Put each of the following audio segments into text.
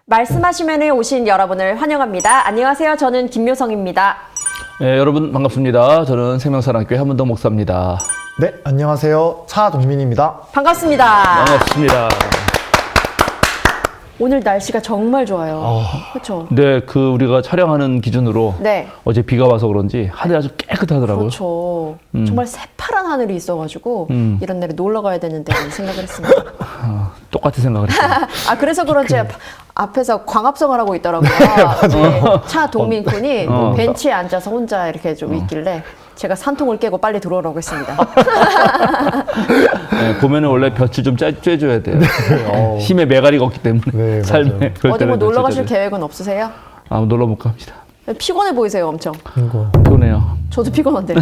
말씀하시면에 오신 여러분을 환영합니다. 안녕하세요. 저는 김묘성입니다. 네, 여러분 반갑습니다. 저는 생명사랑교회 한문동 목사입니다. 네, 안녕하세요. 차동민입니다. 반갑습니다. 반갑습니다. 오늘 날씨가 정말 좋아요. 그렇죠? 네, 우리가 촬영하는 기준으로 네. 어제 비가 와서 그런지 하늘이 아주 깨끗하더라고요. 그렇죠. 정말 새파란 하늘이 있어가지고 이런 날에 놀러 가야 되는데 생각을 했습니다. 똑같은 생각을 했어요. 아 그래서 그런지 앞에서 광합성을 하고 있더라고요. 네, 차동민 군이 벤치에 앉아서 혼자 이렇게 좀 있길래 제가 산통을 깨고 빨리 들어오라고 했습니다. 네, 봄에는 원래 볕을 좀 쬐줘야 돼요. 힘에 매가리가 없기 때문에 네, 삶에. 어디 뭐 놀러 가실 계획은 없으세요? 놀러 못 갑니다. 피곤해 보이세요, 엄청. 이거 피곤해요. 저도 피곤한데.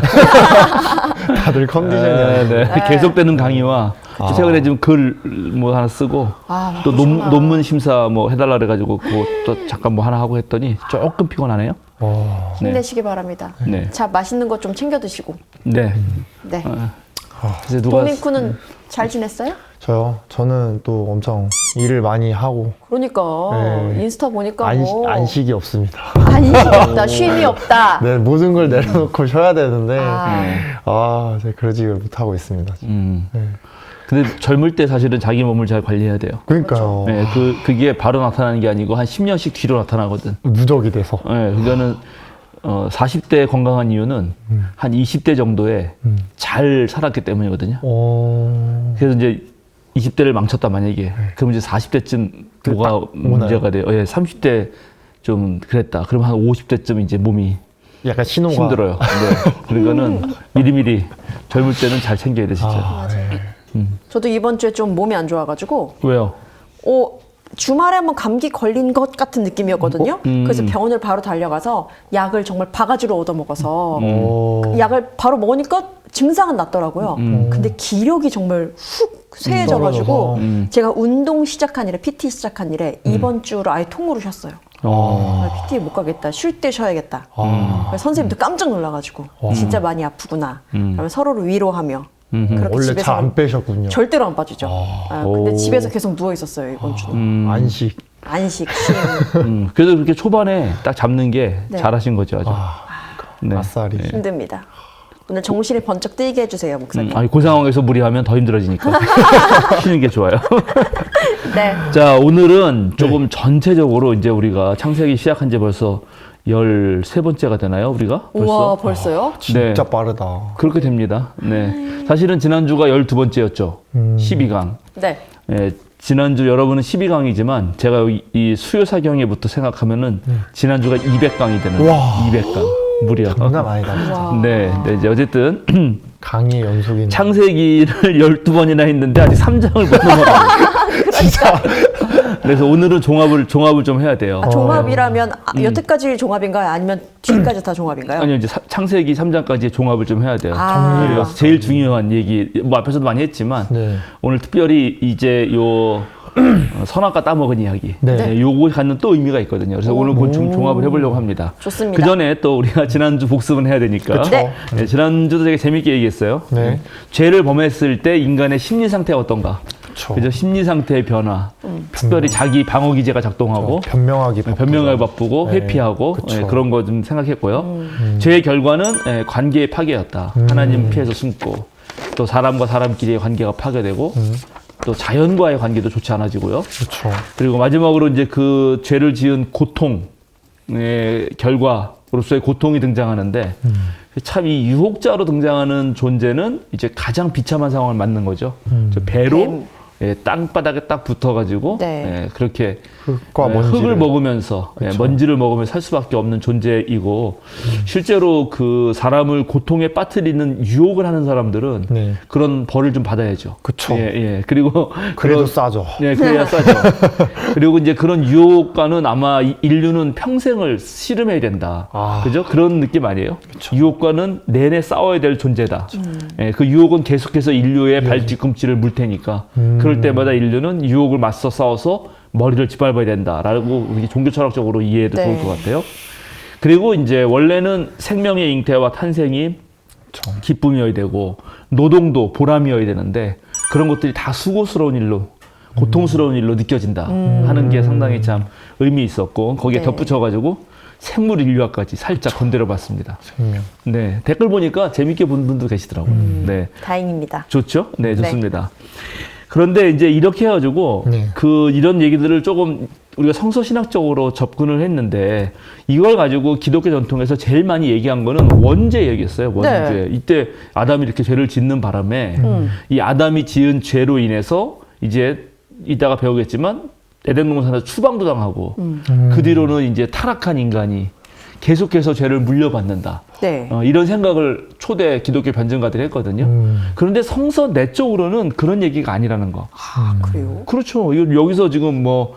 다들 컨디션이 네. 계속되는 강의와 최근에 지금 글 뭐 하나 쓰고 또 논문 심사 뭐 해달라 그래가지고 그것도 잠깐 뭐 하나 하고 했더니 조금 피곤하네요. 힘내시기 바랍니다. 네. 자, 맛있는 것 좀 챙겨 드시고. 네. 네. 그래서 누가 동민 군은 잘 지냈어요? 저는 또 엄청 일을 많이 하고 그러니까 네. 인스타 보니까 뭐 안식이 없습니다. 안식이 없다, 쉼이 없다. 네, 모든 걸 내려놓고 쉬어야 되는데 아. 제가 그러지를 못하고 있습니다. 네. 근데 젊을 때 사실은 자기 몸을 잘 관리해야 돼요. 그러니까요. 네, 그게 바로 나타나는 게 아니고 한 10년씩 뒤로 나타나거든. 누적이 돼서. 네, 그거는 40대 건강한 이유는 한 20대 정도에 잘 살았기 때문이거든요. 그래서 이제 20대를 망쳤단 만약에 그럼 이제 40대쯤 뭐가 문제가 돼요. 예, 30대 좀 그랬다. 그러면 한 50대쯤 이제 몸이 약간 신호가 힘들어요. 네. 그러니까는 미리미리 젊을 때는 잘 챙겨야 돼 진짜. 저도 이번 주에 좀 몸이 안 좋아가지고 왜요? 주말에 한번 감기 걸린 것 같은 느낌이었거든요. 그래서 병원을 바로 달려가서 약을 정말 바가지로 얻어먹어서 약을 바로 먹으니까 증상은 났더라고요. 근데 기력이 정말 훅 쇠해져가지고 제가 운동 시작한 이래, PT 시작한 이래 이번 주로 아예 통으로 쉬었어요. PT 못 가겠다. 쉴 때 쉬어야겠다. 그래서 선생님도 깜짝 놀라가지고 진짜 많이 아프구나. 그러면 서로를 위로하며 그렇게 원래 집에서 잘 안 빼셨군요. 절대로 안 빠지죠. 근데 집에서 계속 누워 있었어요 이번 주는. 안식. 안식, 쉼. 그래도 그렇게 초반에 딱 잡는 게 네. 잘하신 거죠 아주. 네. 아싸리. 힘듭니다. 오늘 정신이 번쩍 뜨이게 해주세요 목사님. 아니 그 상황에서 무리하면 더 힘들어지니까 쉬는 게 좋아요. 네. 자, 오늘은 조금 전체적으로 이제 우리가 창세기 시작한 지 벌써 13번째가 되나요, 우리가? 우와 벌써요? 진짜 빠르다. 그렇게 됩니다. 네. 사실은 지난주가 12번째였죠. 12강. 네. 예, 지난주 여러분은 12강이지만 제가 여기 이 수요사경회부터 생각하면은 지난주가 200강이 되는 와. 200강. 무려. 장난 아니다. 진짜. 와. 네, 이제 어쨌든 강의 연속인. 창세기를 12번이나 했는데 아직 3장을 못 넘어가요. 진짜. 그래서 오늘은 종합을 좀 해야 돼요. 종합이라면 여태까지 종합인가요? 아니면 뒤까지 다 종합인가요? 아니요, 이제 창세기 3장까지 종합을 좀 해야 돼요. 아. 그래서 제일 중요한 얘기, 뭐 앞에서도 많이 했지만 네. 오늘 특별히 이제 선악과 따먹은 이야기. 네. 요거 갖는 또 의미가 있거든요. 그래서 오늘 종합을 해보려고 합니다. 좋습니다. 그 전에 또 우리가 지난주 복습은 해야 되니까. 그쵸. 네. 네, 지난주도 되게 재밌게 얘기했어요. 네. 죄를 범했을 때 인간의 심리 상태가 어떤가. 그쵸. 그죠? 심리 상태의 변화. 특별히 자기 방어 기제가 작동하고. 변명하기 변명하기 바쁘고 네, 회피하고 그쵸. 그런 거 좀 생각했고요. 죄의 결과는 관계의 파괴였다. 하나님 피해서 숨고 또 사람과 사람끼리의 관계가 파괴되고 또 자연과의 관계도 좋지 않아지고요. 그렇죠. 그리고 마지막으로 이제 그 죄를 지은 고통의 결과로서의 고통이 등장하는데 참 이 유혹자로 등장하는 존재는 이제 가장 비참한 상황을 맞는 거죠. 저 배로 땅바닥에 딱 붙어가지고 네. 그렇게 흙과 먼지를. 흙을 먹으면서 먼지를 먹으면서 살 수밖에 없는 존재이고 실제로 그 사람을 고통에 빠뜨리는 유혹을 하는 사람들은 네. 그런 벌을 좀 받아야죠. 그쵸. 예. 그리고 그래도 싸죠. 예, 그래야 싸죠. 그리고 이제 그런 유혹과는 아마 인류는 평생을 씨름해야 된다. 그죠? 그런 느낌 아니에요? 유혹과는 내내 싸워야 될 존재다. 예, 그 유혹은 계속해서 인류의 발 뒤꿈치를 물 테니까 그럴 때마다 인류는 유혹을 맞서 싸워서 머리를 짓밟아야 된다라고 우리 종교 철학적으로 이해해도 네. 좋을 것 같아요. 그리고 이제 원래는 생명의 잉태와 탄생이 그쵸. 기쁨이어야 되고 노동도 보람이어야 되는데 그런 것들이 다 수고스러운 일로 고통스러운 일로 느껴진다 하는 게 상당히 참 의미 있었고 거기에 네. 덧붙여가지고 생물 인류학까지 살짝 건드려봤습니다. 생명. 네, 댓글 보니까 재밌게 본 분도 계시더라고요. 네, 다행입니다. 좋죠? 네, 좋습니다. 그런데 이제 이렇게 해가지고 네. 이런 얘기들을 조금 우리가 성서신학적으로 접근을 했는데 이걸 가지고 기독교 전통에서 제일 많이 얘기한 거는 원죄 얘기였어요. 원죄. 네. 이때 아담이 이렇게 죄를 짓는 바람에 이 아담이 지은 죄로 인해서 이제 이따가 배우겠지만 에덴 동산에서 추방도 당하고 그 뒤로는 이제 타락한 인간이 계속해서 죄를 물려받는다. 네. 이런 생각을 초대 기독교 변증가들이 했거든요. 그런데 성서 내적으로는 그런 얘기가 아니라는 거. 아, 그래요? 그렇죠. 여기서 지금 뭐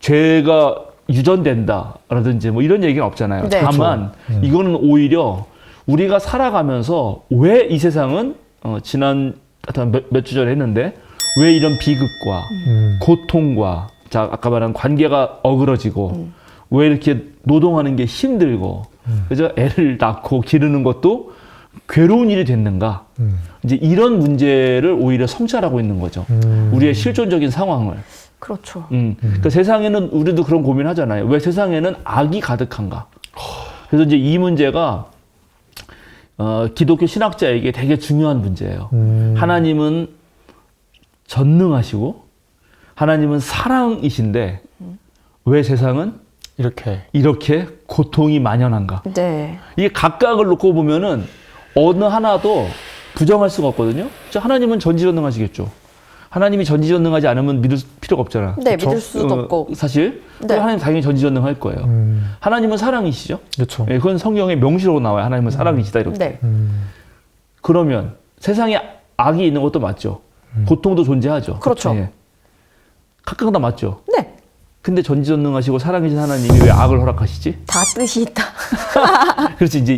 죄가 유전된다라든지 뭐 이런 얘기는 없잖아요. 네. 다만 이거는 오히려 우리가 살아가면서 왜 이 세상은 지난 몇 주 전에 했는데 왜 이런 비극과 고통과 자 아까 말한 관계가 어그러지고 왜 이렇게 노동하는 게 힘들고 그죠? 애를 낳고 기르는 것도 괴로운 일이 됐는가? 이제 이런 문제를 오히려 성찰하고 있는 거죠. 우리의 실존적인 상황을. 그렇죠. 그러니까 세상에는 우리도 그런 고민하잖아요. 왜 세상에는 악이 가득한가? 그래서 이제 이 문제가 기독교 신학자에게 되게 중요한 문제예요. 하나님은 전능하시고 하나님은 사랑이신데 왜 세상은 이렇게 고통이 만연한가? 네. 이게 각각을 놓고 보면은 어느 하나도 부정할 수가 없거든요. 하나님은 전지전능하시겠죠. 하나님이 전지전능하지 않으면 믿을 필요가 없잖아. 네, 그쵸? 믿을 수도 없고. 사실 네. 하나님 당연히 전지전능할 거예요. 하나님은 사랑이시죠. 그렇죠. 예, 그건 성경에 명시로 나와요. 하나님은 사랑이시다 이렇게. 네. 그러면 세상에 악이 있는 것도 맞죠. 고통도 존재하죠. 그렇죠. 예. 각각 다 맞죠. 네. 근데 전지전능하시고 사랑이신 하나님이 왜 악을 허락하시지? 다 뜻이 있다. 그렇지. 이제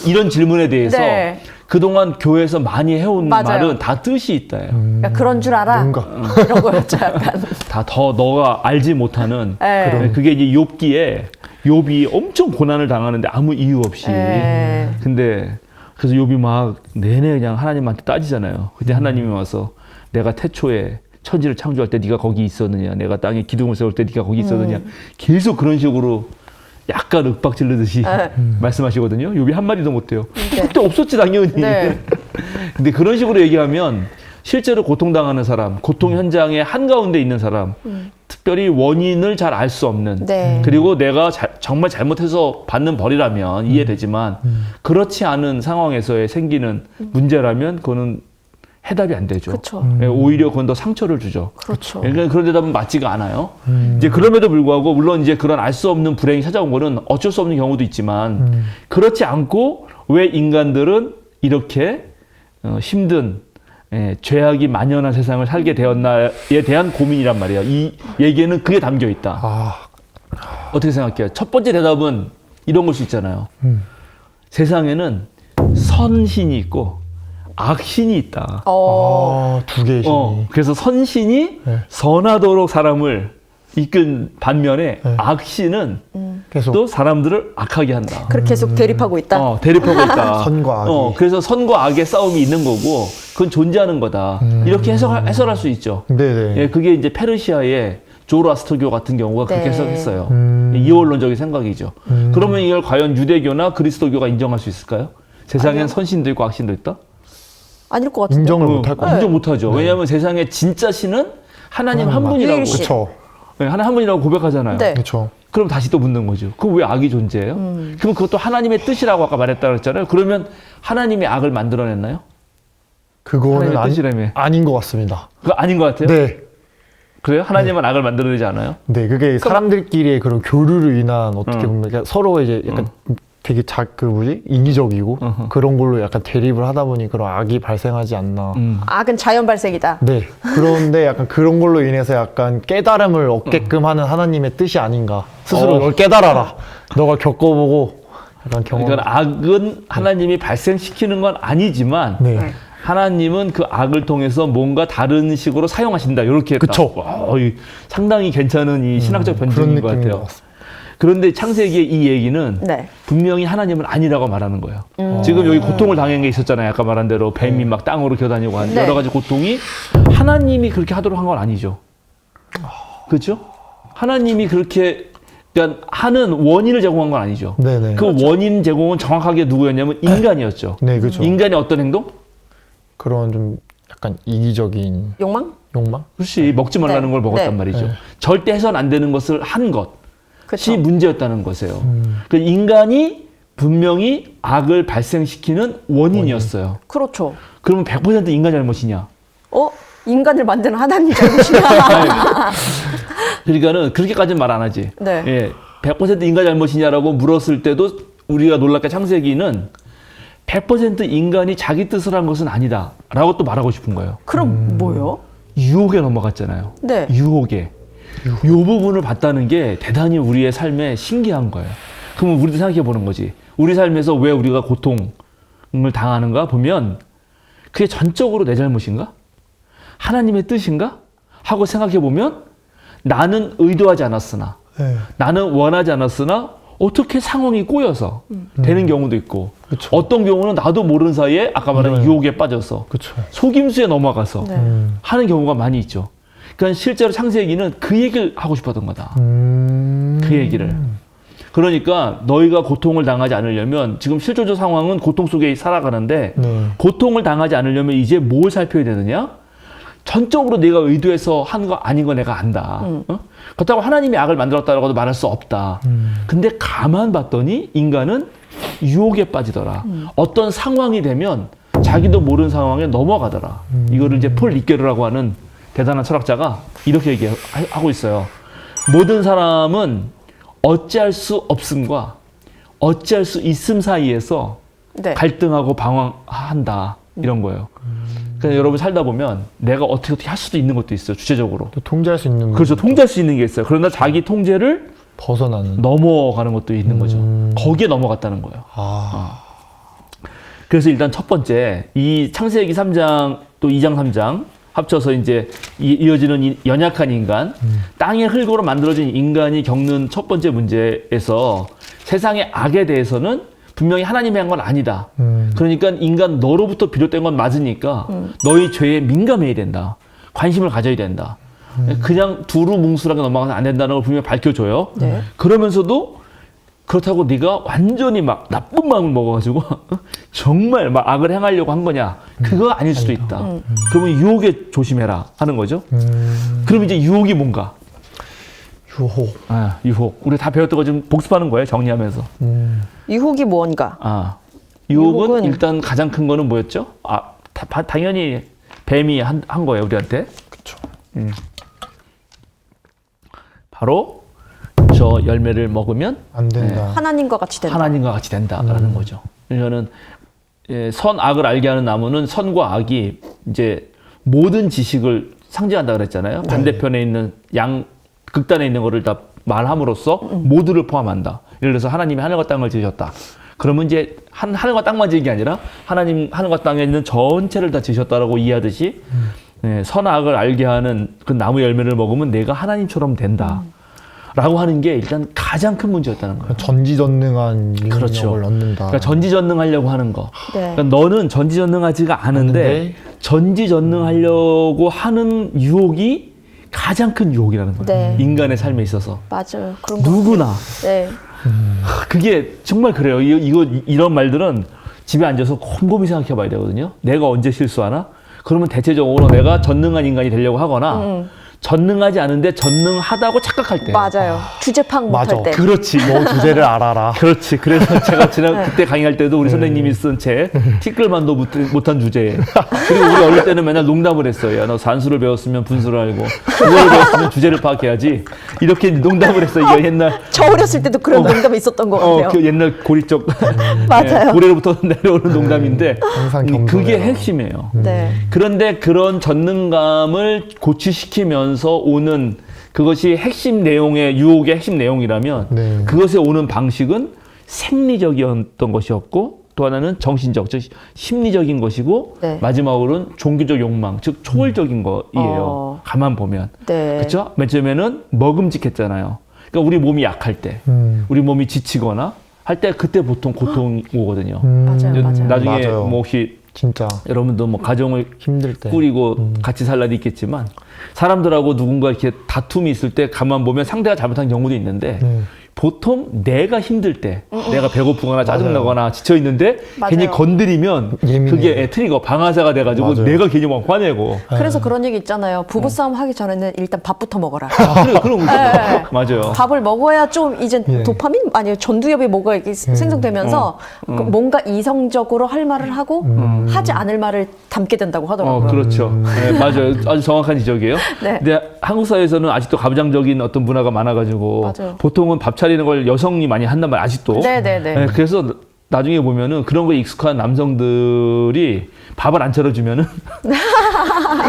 이런 질문에 대해서 네. 그동안 교회에서 많이 해온 맞아요. 말은 다 뜻이 있다예요. 그러니까 그런 줄 알아. 뭔가. 이런 거였죠, 약간. 다 더 너가 알지 못하는 네. 그게 이제 욥기에 욥이 엄청 고난을 당하는데 아무 이유 없이. 네. 근데 그래서 욥이 막 내내 그냥 하나님한테 따지잖아요. 근데 하나님이 와서 내가 태초에 천지를 창조할 때 네가 거기 있었느냐, 내가 땅에 기둥을 세울 때 네가 거기 있었느냐, 계속 그런 식으로 약간 윽박 지르듯이 네. 말씀하시거든요. 욥이 한마디도 못해요. 네. 그때 없었지 당연히. 네. 근데 그런 식으로 얘기하면 실제로 고통당하는 사람, 고통 현장의 한가운데 있는 사람, 특별히 원인을 잘 알 수 없는, 네. 그리고 내가 정말 잘못해서 받는 벌이라면 이해되지만 그렇지 않은 상황에서의 생기는 문제라면 그거는 해답이 안 되죠. 그렇죠. 예, 오히려 그건 더 상처를 주죠. 그렇죠. 그러니까 그런 대답은 맞지가 않아요. 이제 그럼에도 불구하고 물론 이제 그런 알 수 없는 불행이 찾아온 거는 어쩔 수 없는 경우도 있지만 그렇지 않고 왜 인간들은 이렇게 힘든 죄악이 만연한 세상을 살게 되었나에 대한 고민이란 말이에요. 이 얘기에는 그게 담겨 있다. 아, 어떻게 생각해요? 첫 번째 대답은 이런 걸 수 있잖아요. 세상에는 선신이 있고 악신이 있다. 두 개의 신이. 그래서 선신이 네. 선하도록 사람을 이끈 반면에 네. 악신은 계속 또 사람들을 악하게 한다. 그렇게 계속 대립하고 있다. 대립하고 있다. 선과 악이. 그래서 선과 악의 싸움이 있는 거고 그건 존재하는 거다. 이렇게 해설할 수 있죠. 네네. 예, 그게 이제 페르시아의 조로아스터교 같은 경우가 그렇게 네. 해석했어요. 이원론적인 생각이죠. 그러면 이걸 과연 유대교나 그리스도교가 인정할 수 있을까요? 세상엔 아니요. 선신도 있고 악신도 있다? 아닐 것 같은데. 인정을 못할 것 같아요. 인정 못하죠. 왜냐하면 세세상에 진짜 신은 하나님 한 하나님만. 분이라고. 유일신. 그쵸. 네, 하나님 한 분이라고 고백하잖아요. 네. 그쵸. 그럼 다시 또 묻는 거죠. 그럼 왜 악이 존재해요? 그럼 그것도 하나님의 뜻이라고 아까 말했다 그랬잖아요. 그러면 하나님이 악을 만들어냈나요? 그거는 하나님의 뜻이라며. 아닌 것 같습니다. 그거 아닌 것 같아요? 네. 그래요? 하나님은 악을 만들어내지 않아요? 네, 그게 사람들끼리의 그런 교류로 인한 어떻게 보면 그러니까 서로 이제 약간 되게 인위적이고 어허. 그런 걸로 약간 대립을 하다 보니 그런 악이 발생하지 않나. 악은 자연 발생이다. 네. 그런데 약간 그런 걸로 인해서 약간 깨달음을 얻게끔 하는 하나님의 뜻이 아닌가. 스스로 널 깨달아라. 너가 겪어보고 약간 경험. 그러니까 악은 하나님이 발생시키는 건 아니지만 네. 네. 하나님은 그 악을 통해서 뭔가 다른 식으로 사용하신다. 이렇게 그쵸. 상당히 괜찮은 이 신학적 그런 변증인 것 느낌인 같아요. 것 같습니다. 그런데 창세기의 이 얘기는 네. 분명히 하나님은 아니라고 말하는 거예요. 지금 여기 고통을 당한 게 있었잖아요. 아까 말한 대로 뱀이 막 땅으로 기어다니고 하는 네. 여러 가지 고통이 하나님이 그렇게 하도록 한 건 아니죠. 그렇죠? 하나님이 그렇게 그러니까 하는 원인을 제공한 건 아니죠. 네네. 그 원인 제공은 정확하게 누구였냐면 인간이었죠. 네, 그렇죠. 인간이 어떤 행동? 그런 좀 약간 이기적인 욕망? 욕망? 그렇지. 먹지 말라는 네. 걸 먹었단 네. 말이죠. 네. 절대 해서는 안 되는 것을 한 것이 그쵸. 문제였다는 거예요. 그 인간이 분명히 악을 발생시키는 원인이었어요. 그렇죠. 그러면 100% 인간 잘못이냐? 인간을 만드는 하나님 잘못이냐? 그러니까는 그렇게까지는 말 안 하지. 네. 예, 100% 인간 잘못이냐라고 물었을 때도 우리가 놀랍게 창세기는 100% 인간이 자기 뜻을 한 것은 아니다라고 또 말하고 싶은 거예요. 그럼 뭐요? 유혹에 넘어갔잖아요. 네. 유혹에. 이 부분을 봤다는 게 대단히 우리의 삶에 신기한 거예요. 그러면 우리도 생각해 보는 거지. 우리 삶에서 왜 우리가 고통을 당하는가 보면 그게 전적으로 내 잘못인가? 하나님의 뜻인가? 하고 생각해 보면 나는 의도하지 않았으나 네. 나는 원하지 않았으나 어떻게 상황이 꼬여서 되는 경우도 있고 그쵸. 어떤 경우는 나도 모르는 사이에 아까 말한 네. 유혹에 빠져서 그렇죠. 속임수에 넘어가서 네. 하는 경우가 많이 있죠. 그러니까 실제로 창세기는 그 얘기를 하고 싶었던 거다. 그 얘기를. 그러니까 너희가 고통을 당하지 않으려면 지금 실존적 상황은 고통 속에 살아가는데 네. 고통을 당하지 않으려면 이제 뭘 살펴야 되느냐? 전적으로 네가 의도해서 한 거 아닌 거 내가 안다. 어? 그렇다고 하나님이 악을 만들었다라고도 말할 수 없다. 근데 가만 봤더니 인간은 유혹에 빠지더라. 어떤 상황이 되면 자기도 모르는 상황에 넘어가더라. 이거를 이제 폴 리케르라고 하는 대단한 철학자가 이렇게 얘기하고 있어요. 모든 사람은 어찌할 수 없음과 어찌할 수 있음 사이에서 네. 갈등하고 방황한다. 이런 거예요. 그래서 여러분 살다 보면 내가 어떻게 할 수도 있는 것도 있어요. 주체적으로. 또 통제할 수 있는 그렇죠. 부분도 통제할 수 있는 게 있어요. 그러나 자기 통제를 벗어나는. 넘어가는 것도 있는 거죠. 거기에 넘어갔다는 거예요. 그래서 일단 첫 번째 이 창세기 3장 또 2장 3장 합쳐서 이제 이어지는 이 연약한 인간, 땅의 흙으로 만들어진 인간이 겪는 첫 번째 문제에서 세상의 악에 대해서는 분명히 하나님이 한 건 아니다. 그러니까 인간 너로부터 비롯된 건 맞으니까 너희 죄에 민감해야 된다. 관심을 가져야 된다. 그냥 두루뭉술하게 넘어가서 안 된다는 걸 분명히 밝혀줘요. 네. 그러면서도 그렇다고 네가 완전히 막 나쁜 마음을 먹어가지고 정말 막 악을 행하려고 한 거냐? 그거 아닐 수도 있다. 그러면 유혹에 조심해라 하는 거죠. 그럼 이제 유혹이 뭔가? 유혹. 아, 유혹. 우리 다 배웠던 거 지금 복습하는 거예요. 정리하면서. 유혹이 뭔가? 아, 유혹은 유혹은 일단 가장 큰 거는 뭐였죠? 아, 당연히 뱀이 한 거예요, 우리한테. 그렇죠. 바로 저 열매를 먹으면 안 된다. 하나님과 같이 된다. 하나님과 같이 된다라는 거죠. 저는 선 악을 알게 하는 나무는 선과 악이 이제 모든 지식을 상징한다 그랬잖아요. 반대편에 있는 극단에 있는 거를 다 말함으로써 모두를 포함한다. 예를 들어서 하나님이 하늘과 땅을 지으셨다. 그러면 이제 하늘과 땅만 지은 게 아니라 하나님 하늘과 땅에 있는 전체를 다 지으셨다라고 이해하듯이 선악을 알게 하는 그 나무 열매를 먹으면 내가 하나님처럼 된다. 라고 하는 게 일단 가장 큰 문제였다는 거예요. 전지전능한 능력을 그렇죠. 얻는다. 그러니까 전지전능하려고 하는 거. 네. 그러니까 너는 전지전능하지가 않은데 전지전능하려고 하는 유혹이 가장 큰 유혹이라는 거예요. 네. 인간의 삶에 있어서. 맞아요. 그런 거. 누구나. 네. 그게 정말 그래요. 이런 말들은 집에 앉아서 곰곰이 생각해 봐야 되거든요. 내가 언제 실수하나? 그러면 대체적으로 내가 전능한 인간이 되려고 하거나 전능하지 않은데 전능하다고 착각할 때. 맞아요. 주제 파악 맞아. 못할 때. 그렇지. 너 주제를 알아라. 그렇지. 그래서 제가 그때 강의할 때도 우리 선생님이 쓴 책, 티끌만도 못한 주제. 그리고 우리 어릴 때는 맨날 농담을 했어요. 야, 너 산수를 배웠으면 분수를 알고, 국어를 배웠으면 주제를 파악해야지. 이렇게 농담을 했어요. 이게 옛날. 저 어렸을 때도 그런 농담이 있었던 것 같아요. 그 옛날 고리적. 맞아요. 고래로부터 내려오는 농담인데. 항상 그게 겸손해라. 핵심이에요. 네. 그런데 그런 전능감을 고취시키면서 오는 그것이 핵심 내용의 유혹의 핵심 내용이라면 네. 그것에 오는 방식은 생리적이었던 것이었고 또 하나는 정신적, 즉 심리적인 것이고 네. 마지막으로는 종교적 욕망, 즉 초월적인 거예요. 가만 보면. 네. 그렇죠? 맨 처음에는 먹음직했잖아요. 그러니까 우리 몸이 약할 때, 우리 몸이 지치거나 할 때 그때 보통 고통이 오거든요. 맞아요. 맞아요. 나중에 맞아요. 뭐 혹시 진짜 여러분도 뭐 가정을 힘들 때. 꾸리고 같이 살 날이 있겠지만 사람들하고 누군가 이렇게 다툼이 있을 때 가만 보면 상대가 잘못한 경우도 있는데 보통 내가 힘들 때, 내가 배고프거나 짜증나거나 지쳐 있는데 괜히 맞아요. 건드리면 예민해. 그게 트리거 방아쇠가 돼가지고 맞아요. 내가 괜히 막 화내고. 그래서 그런 얘기 있잖아요. 부부싸움 하기 전에는 일단 밥부터 먹어라. 그래, 그런 거 네. 맞아요. 밥을 먹어야 좀 이제 예. 도파민? 아니요, 전두엽이 뭐가 이렇게 생성되면서 그 뭔가 이성적으로 할 말을 하고 하지 않을 말을 담게 된다고 하더라고요. 그렇죠. 네, 맞아요. 아주 정확한 지적이에요. 네. 근데 한국 사회에서는 아직도 가부장적인 어떤 문화가 많아가지고 맞아요. 보통은 밥 차리는 걸 여성이 많이 한단 말이에요. 아직도. 네네네. 네, 그래서 나중에 보면은 그런 거에 익숙한 남성들이 밥을 안 차려주면은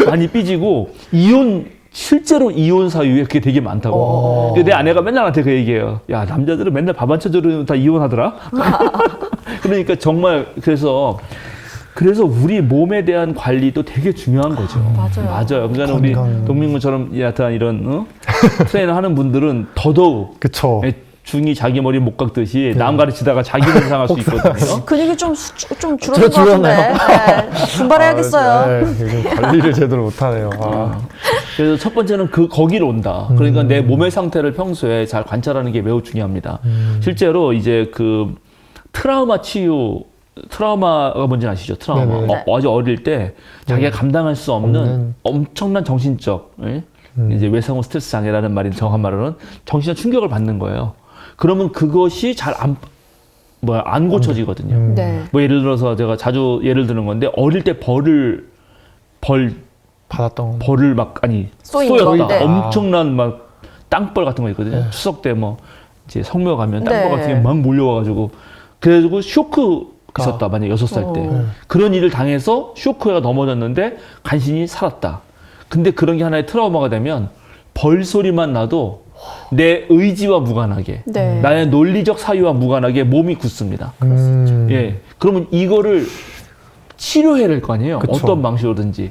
많이 삐지고 실제로 이혼 사유에 그게 되게 많다고. 근데 내 아내가 맨날 나한테 그 얘기해요. 야, 남자들은 맨날 밥 안 차려주면 다 이혼하더라. 그러니까 정말 그래서 우리 몸에 대한 관리도 되게 중요한 거죠. 맞아요. 그러니까 우리 건강. 동민군처럼 약간 이런 트레이너 하는 분들은 더더욱 그쵸. 중이 자기 머리 못 깎듯이 남 가르치다가 자기 몸 상할 수 있거든요. 근육이 좀 줄어든 것 같은데. 네. 분발해야겠어요. 네, 요즘 관리를 제대로 못하네요. 그래서 첫 번째는 거기로 온다. 그러니까 내 몸의 상태를 평소에 잘 관찰하는 게 매우 중요합니다. 실제로 이제 그 트라우마가 뭔지 아시죠? 트라우마. 네네. 아주 어릴 때 자기가 감당할 수 없는 엄청난 정신적 이제 외상후 스트레스 장애라는 말인 정확한 말로는 정신적 충격을 받는 거예요. 그러면 그것이 잘 안 고쳐지거든요. 네. 뭐 예를 들어서 제가 자주 예를 드는 건데 어릴 때 벌을 받았던 쏘인 쏘였다. 거. 네. 엄청난 막 땅벌 같은 거 있거든요. 추석 때 뭐 이제 성묘 가면 땅벌 네. 같은 게 막 몰려와가지고 그래가지고 쇼크 있었다. 만약 6살 때 그런 일을 당해서 쇼크가 넘어졌는데 간신히 살았다. 근데 그런 게 하나의 트라우마가 되면 벌 소리만 나도 내 의지와 무관하게 네. 나의 논리적 사유와 무관하게 몸이 굳습니다. 예, 그러면 이거를 치료해야 될 거 아니에요. 그쵸. 어떤 방식으로든지.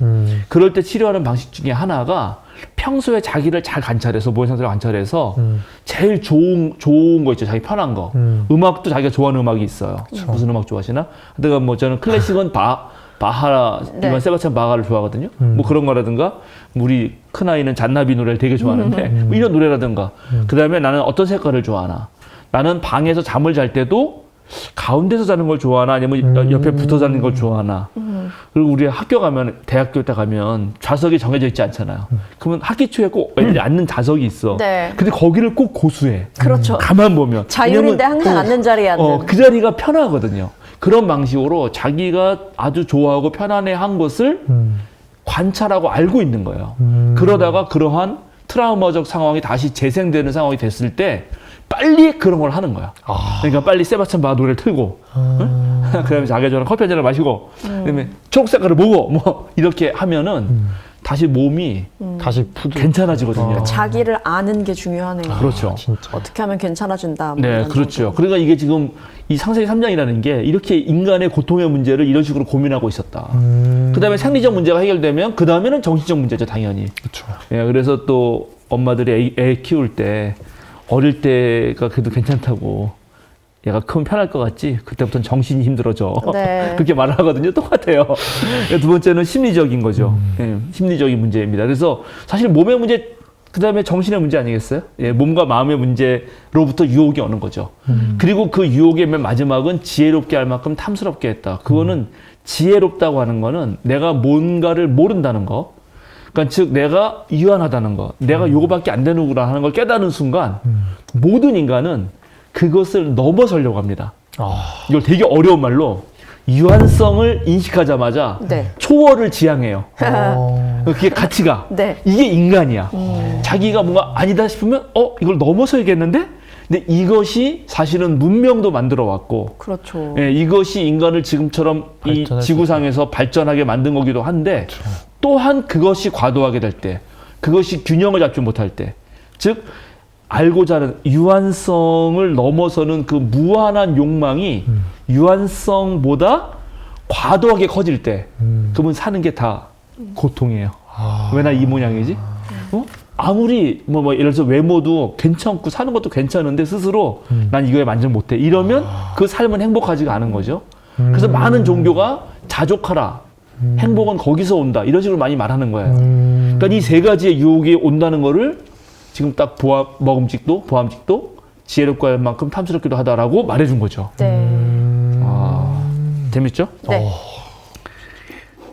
그럴 때 치료하는 방식 중에 하나가 평소에 자기를 잘 관찰해서 몸의 상태를 관찰해서 제일 좋은 거 있죠. 자기 편한 거. 음악도 자기가 좋아하는 음악이 있어요. 무슨 음악 좋아하시나? 내가 뭐 저는 클래식은 바하 네. 이반 세바스찬 바하를 좋아하거든요. 뭐 그런 거라든가 우리 큰아이는 잔나비 노래를 되게 좋아하는데 뭐 이런 노래라든가 그다음에 나는 어떤 색깔을 좋아하나? 나는 방에서 잠을 잘 때도 가운데서 자는 걸 좋아하나 아니면 옆에 붙어 자는 걸 좋아하나? 그리고 우리 학교 가면 대학교 때 가면 좌석이 정해져 있지 않잖아요. 그러면 학기 초에 꼭 애들이 앉는 좌석이 있어. 네. 근데 거기를 꼭 고수해. 그렇죠. 가만 보면 자율인데 왜냐면, 항상 앉는 자리에 앉는. 그 자리가 편하거든요. 그런 방식으로 자기가 아주 좋아하고 편안해한 것을 관찰하고 알고 있는 거예요. 그러다가 그러한 트라우마적 상황이 다시 재생되는 상황이 됐을 때 빨리 그런 걸 하는 거야. 그러니까 빨리 세바스찬 바하 노래를 틀고 응? 그다음에 자기가 좋아하는 커피 한 잔을 마시고 그다음에 초록 색깔을 보고 뭐 이렇게 하면은 다시 몸이 다시 푸드. 괜찮아지거든요. 자기를 아는 게 중요하네요. 그렇죠. 진짜. 어떻게 하면 괜찮아진다. 뭐 네, 이런 그렇죠. 정도. 그러니까 이게 지금 이 상세기 3장이라는 게 이렇게 인간의 고통의 문제를 이런 식으로 고민하고 있었다. 그 다음에 생리적 문제가 해결되면 그 다음에는 정신적 문제죠, 당연히. 그렇죠. 예, 그래서 또 엄마들이 애 키울 때 어릴 때가 그래도 괜찮다고 얘가 크면 편할 것 같지? 그때부터는 정신이 힘들어져. 네. 그렇게 말을 하거든요. 똑같아요. 두 번째는 심리적인 거죠. 예, 심리적인 문제입니다. 그래서 사실 몸의 문제, 그 다음에 정신의 문제 아니겠어요? 예, 몸과 마음의 문제로부터 유혹이 오는 거죠. 그리고 그 유혹의 맨 마지막은 지혜롭게 할 만큼 탐스럽게 했다. 그거는 지혜롭다고 하는 거는 내가 뭔가를 모른다는 거. 그러니까 즉 내가 유한하다는 거. 내가 요거밖에 안 되는구나 하는 걸 깨닫는 순간 모든 인간은 그것을 넘어서려고 합니다. 이걸 되게 어려운 말로 유한성을 인식하자마자 네. 초월을 지향해요. 그게 가치가. 네. 이게 인간이야. 자기가 뭔가 아니다 싶으면 이걸 넘어서야겠는데? 근데 이것이 사실은 문명도 만들어 왔고 그렇죠. 예, 이것이 인간을 지금처럼 이 발전할 수 지구상에서 발전하게 만든 거기도 한데 또한 그것이 과도하게 될 때, 그것이 균형을 잡지 못할 때, 즉 알고자 하는 유한성을 넘어서는 그 무한한 욕망이 유한성보다 과도하게 커질 때 그러면 사는 게 다 고통이에요. 왜 나 이 모양이지? 아무리 예를 들어서 외모도 괜찮고 사는 것도 괜찮은데 스스로 난 이거에 만족 못해. 이러면 그 삶은 행복하지가 않은 거죠. 그래서 많은 종교가 자족하라. 행복은 거기서 온다. 이런 식으로 많이 말하는 거예요. 그러니까 이 세 가지의 유혹이 온다는 거를 지금 딱 보암직도 지혜롭고 할 만큼 탐스럽기도 하다라고 말해준 거죠. 네. 재밌죠? 네.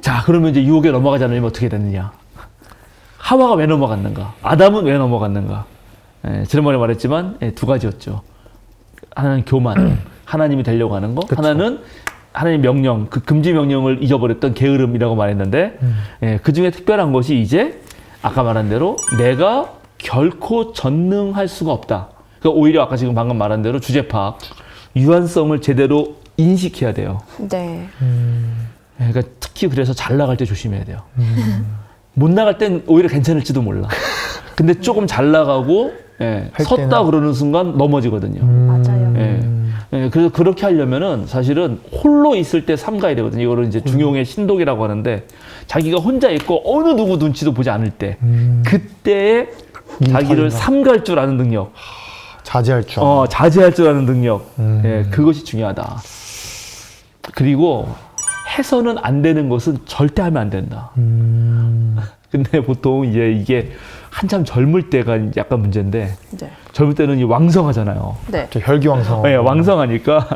자, 그러면 이제 유혹에 넘어가지 않으면 어떻게 됐느냐? 하와가 왜 넘어갔는가? 아담은 왜 넘어갔는가? 지난번에 말했지만 두 가지였죠. 하나는 교만, 하나님이 되려고 하는 거. 하나는 하나님 명령, 그 금지 명령을 잊어버렸던 게으름이라고 말했는데 그 중에 특별한 것이 이제 아까 말한 대로 내가 결코 전능할 수가 없다. 그러니까 오히려 아까 지금 방금 말한 대로 주제 파악, 유한성을 제대로 인식해야 돼요. 네. 그러니까 특히 그래서 잘 나갈 때 조심해야 돼요. 못 나갈 땐 오히려 괜찮을지도 몰라. 근데 조금 잘 나가고 섰다 그러는 순간 넘어지거든요. 맞아요. 그래서 그렇게 하려면은 사실은 홀로 있을 때 삼가야 되거든요. 이거를 이제 중용의 신독이라고 하는데 자기가 혼자 있고 어느 누구 눈치도 보지 않을 때 그때에 자기를 삼갈 줄 아는 능력. 자제할 줄 자제할 줄 아는 능력. 그것이 중요하다. 그리고 해서는 안 되는 것은 절대 하면 안 된다. 근데 보통 이제 이게 한참 젊을 때가 약간 문제인데 네. 젊을 때는 이 왕성하잖아요. 네. 혈기왕성. 네, 왕성하니까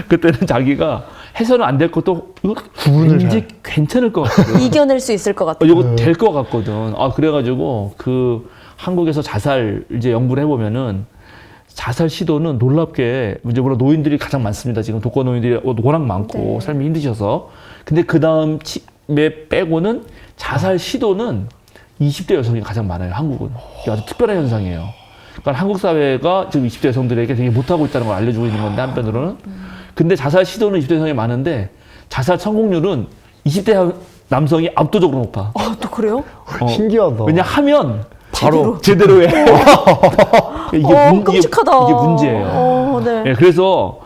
그때는 자기가 해서는 안 될 것도 구분을 왠지 괜찮을 것 같거든. 이겨낼 수 있을 것 같아요. 이거 될 것 같거든. 그래가지고 그 한국에서 자살 이제 연구를 해보면은 자살 시도는 놀랍게 이제 물론 노인들이 가장 많습니다. 지금 독거 노인들이 워낙 많고 네. 삶이 힘드셔서. 근데 그 다음에 빼고는 자살 시도는 20대 여성이 가장 많아요. 한국은. 이게 아주 특별한 현상이에요. 그러니까 한국 사회가 지금 20대 여성들에게 되게 못하고 있다는 걸 알려주고 있는 건데 한편으로는. 근데 자살 시도는 20대 여성이 많은데 자살 성공률은 20대 남성이 압도적으로 높아. 또 그래요? 신기하다. 왜냐 하면 바로 제대로 해. 끔찍하다. 이게 문제예요. 네. 그래서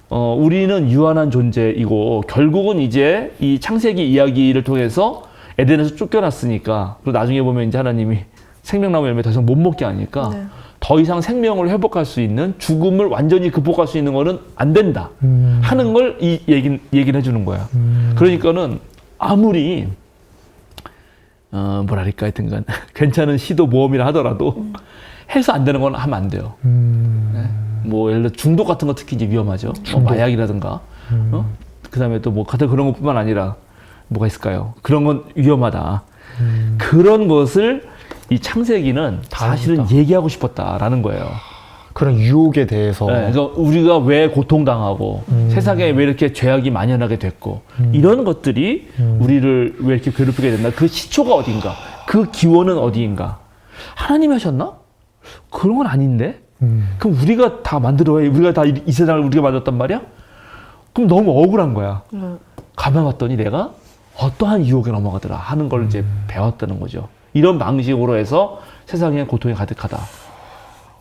우리는 유한한 존재이고 결국은 이제 이 창세기 이야기를 통해서 에덴에서 쫓겨났으니까 그리고 나중에 보면 이제 하나님이 생명나무 열매 더 이상 못 먹게 하니까 네. 더 이상 생명을 회복할 수 있는 죽음을 완전히 극복할 수 있는 거는 안 된다 하는 걸 이 얘기를 해주는 거야. 그러니까는 아무리 뭐랄까 하여튼간 괜찮은 시도 모험이라 하더라도 해서 안 되는 건 하면 안 돼요. 네? 뭐 예를 들어 중독 같은 거 특히 이제 위험하죠. 마약이라든가 그다음에 또 뭐 같은 그런 것뿐만 아니라 뭐가 있을까요? 그런 건 위험하다. 그런 것을 이 창세기는 사실은 얘기하고 싶었다라는 거예요. 그런 유혹에 대해서. 네, 그러니까 우리가 왜 고통당하고 세상에 왜 이렇게 죄악이 만연하게 됐고 이런 것들이 우리를 왜 이렇게 괴롭히게 됐나? 그 시초가 어딘가? 그 기원은 어디인가? 하나님이 하셨나? 그런 건 아닌데? 그럼 우리가 다 만들어야 우리가 다 이 세상을 우리가 만들었단 말이야? 그럼 너무 억울한 거야. 가만 봤더니 내가 어떠한 유혹에 넘어가더라 하는 걸 이제 배웠다는 거죠. 이런 방식으로 해서 세상에 고통이 가득하다.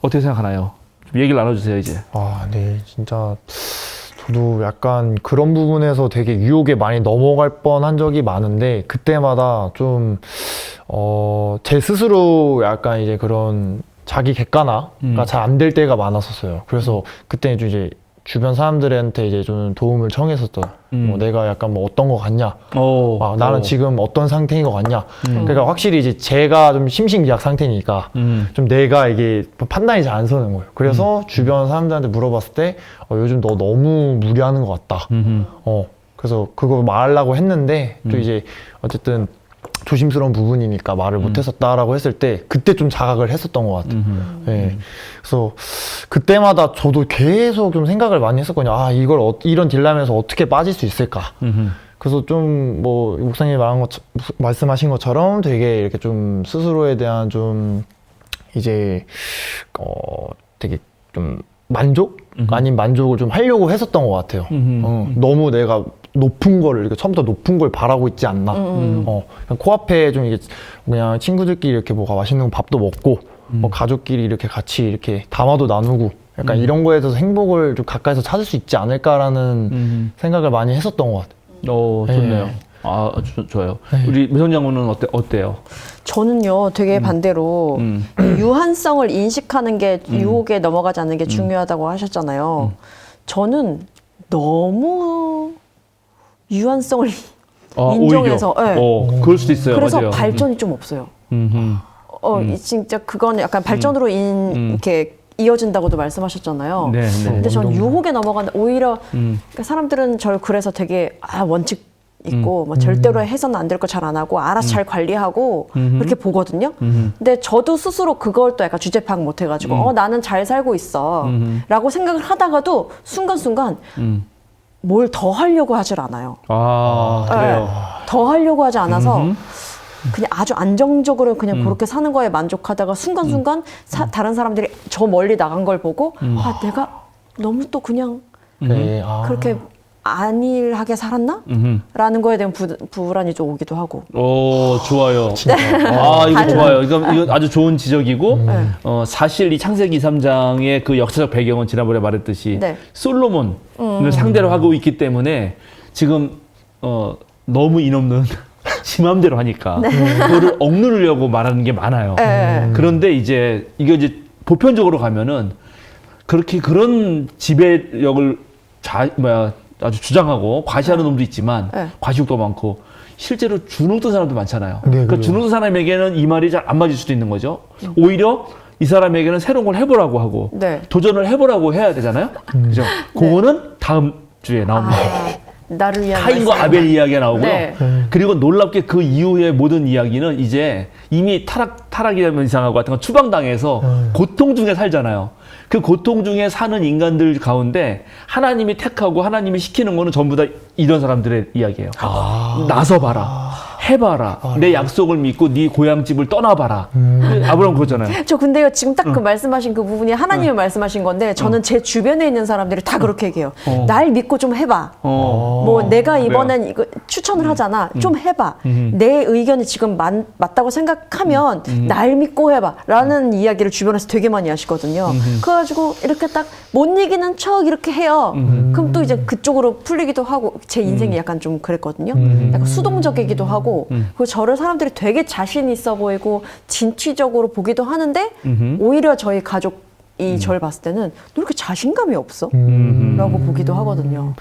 어떻게 생각하나요? 좀 얘기를 나눠주세요, 이제. 네, 진짜 저도 약간 그런 부분에서 되게 유혹에 많이 넘어갈 뻔한 적이 많은데 그때마다 좀 제 스스로 약간 이제 그런 자기 객관화가 잘 안 될 때가 많았었어요. 그래서 그때 좀 이제 주변 사람들한테 이제 좀 도움을 청했었던 내가 약간 뭐 어떤 거 같냐, 나는 지금 어떤 상태인 것 같냐. 그러니까 확실히 이제 제가 좀 심신미약 상태니까 좀 내가 이게 판단이 잘 안 서는 거예요. 그래서 주변 사람들한테 물어봤을 때 요즘 너 너무 무리하는 것 같다. 그래서 그거 말하려고 했는데 또 이제 어쨌든 조심스러운 부분이니까 말을 못했었다라고 했을 때 그때 좀 자각을 했었던 것 같아요. 네. 그래서 그때마다 저도 계속 좀 생각을 많이 했었거든요. 이런 딜레마에서 어떻게 빠질 수 있을까. 그래서 좀 뭐 목사님이 말씀하신 것처럼 되게 이렇게 좀 스스로에 대한 좀 이제 되게 좀 만족 아닌 만족을 좀 하려고 했었던 것 같아요. 너무 내가 높은 거를 이렇게 처음부터 높은 걸 바라고 있지 않나. 그냥 코앞에 좀 이게 그냥 친구들끼리 이렇게 뭐가 맛있는 밥도 먹고 뭐 가족끼리 이렇게 같이 이렇게 담화도 나누고 약간 이런 거에 대해서 행복을 좀 가까이서 찾을 수 있지 않을까라는 생각을 많이 했었던 것 같아요. 좋네요. 좋아요. 우리 매성 장군은 어때요? 저는요, 되게 반대로 유한성을 인식하는 게 유혹에 넘어가지 않는 게 중요하다고 하셨잖아요. 저는 너무 유한성을 오히려. 인정해서 그럴 수도 있어요. 그래서 맞아요. 발전이 좀 없어요. 진짜 그건 약간 음. 발전으로 이렇게 이어진다고도 말씀하셨잖아요. 네, 네. 근데 전 유혹에 넘어가는데 오히려 음. 그러니까 사람들은 저를 그래서 되게 원칙 있고 뭐 절대로 해서는 안 될 거 잘 안 하고 알아서 잘 관리하고 그렇게 보거든요. 근데 저도 스스로 그걸 또 약간 주제 파악 못 해가지고 나는 잘 살고 있어 라고 생각을 하다가도 순간순간 뭘 더 하려고 하질 않아요. 그래요. 더 하려고 하지 않아서 그냥 아주 안정적으로 그냥 그렇게 사는 거에 만족하다가 순간순간 다른 사람들이 저 멀리 나간 걸 보고 내가 너무 또 그냥 네, 그렇게 안일하게 살았나? 라는 거에 대한 불안이 좀 오기도 하고. 좋아요. 이거 다른- 좋아요. 이건 아주 좋은 지적이고, 네. 사실 이 창세기 3장의 그 역사적 배경은 지난번에 말했듯이 네. 솔로몬을 상대로 하고 있기 때문에 지금, 너무 인없는 지 맘대로 하니까 그거를 억누르려고 말하는 게 많아요. 네. 그런데 이제 보편적으로 가면은 그런 지배력을 아주 주장하고 과시하는 놈도 있지만 과시욕도 많고 실제로 주눅든 사람도 많잖아요. 그러니까 주눅든 사람에게는 이 말이 잘 안 맞을 수도 있는 거죠. 오히려 이 사람에게는 새로운 걸 해보라고 하고 도전을 해보라고 해야 되잖아요. 그죠? 그거는 다음 주에 나옵니다. 나를 위한 카인과 말씀. 아벨 이야기가 나오고요. 네. 그리고 놀랍게 그 이후의 모든 이야기는 이제 이미 타락이라면 이상하고 같은 건 추방당해서 고통 중에 살잖아요. 그 고통 중에 사는 인간들 가운데 하나님이 택하고 하나님이 시키는 거는 전부 다 이런 사람들의 이야기예요. 나서봐라. 해봐라. 내 약속을 믿고 네 고향집을 떠나봐라. 아브라함 그러잖아요. 저 근데요 지금 딱 그 말씀하신 그 부분이 하나님이 말씀하신 건데 저는 제 주변에 있는 사람들이 다 그렇게 얘기해요. 날 믿고 좀 해봐. 뭐 내가 이번엔 이거 추천을 하잖아. 좀 해봐. 내 의견이 지금 맞다고 생각하면 날 믿고 해봐. 라는 이야기를 주변에서 되게 많이 하시거든요. 그래가지고 이렇게 딱 못 이기는 척 이렇게 해요. 그럼 또 이제 그쪽으로 풀리기도 하고 제 인생이 약간 좀 그랬거든요. 약간 수동적이기도 하고 그리고 저를 사람들이 되게 자신 있어 보이고 진취적으로 보기도 하는데 오히려 저희 가족이 저를 봤을 때는 너 이렇게 자신감이 없어? 라고 보기도 하거든요.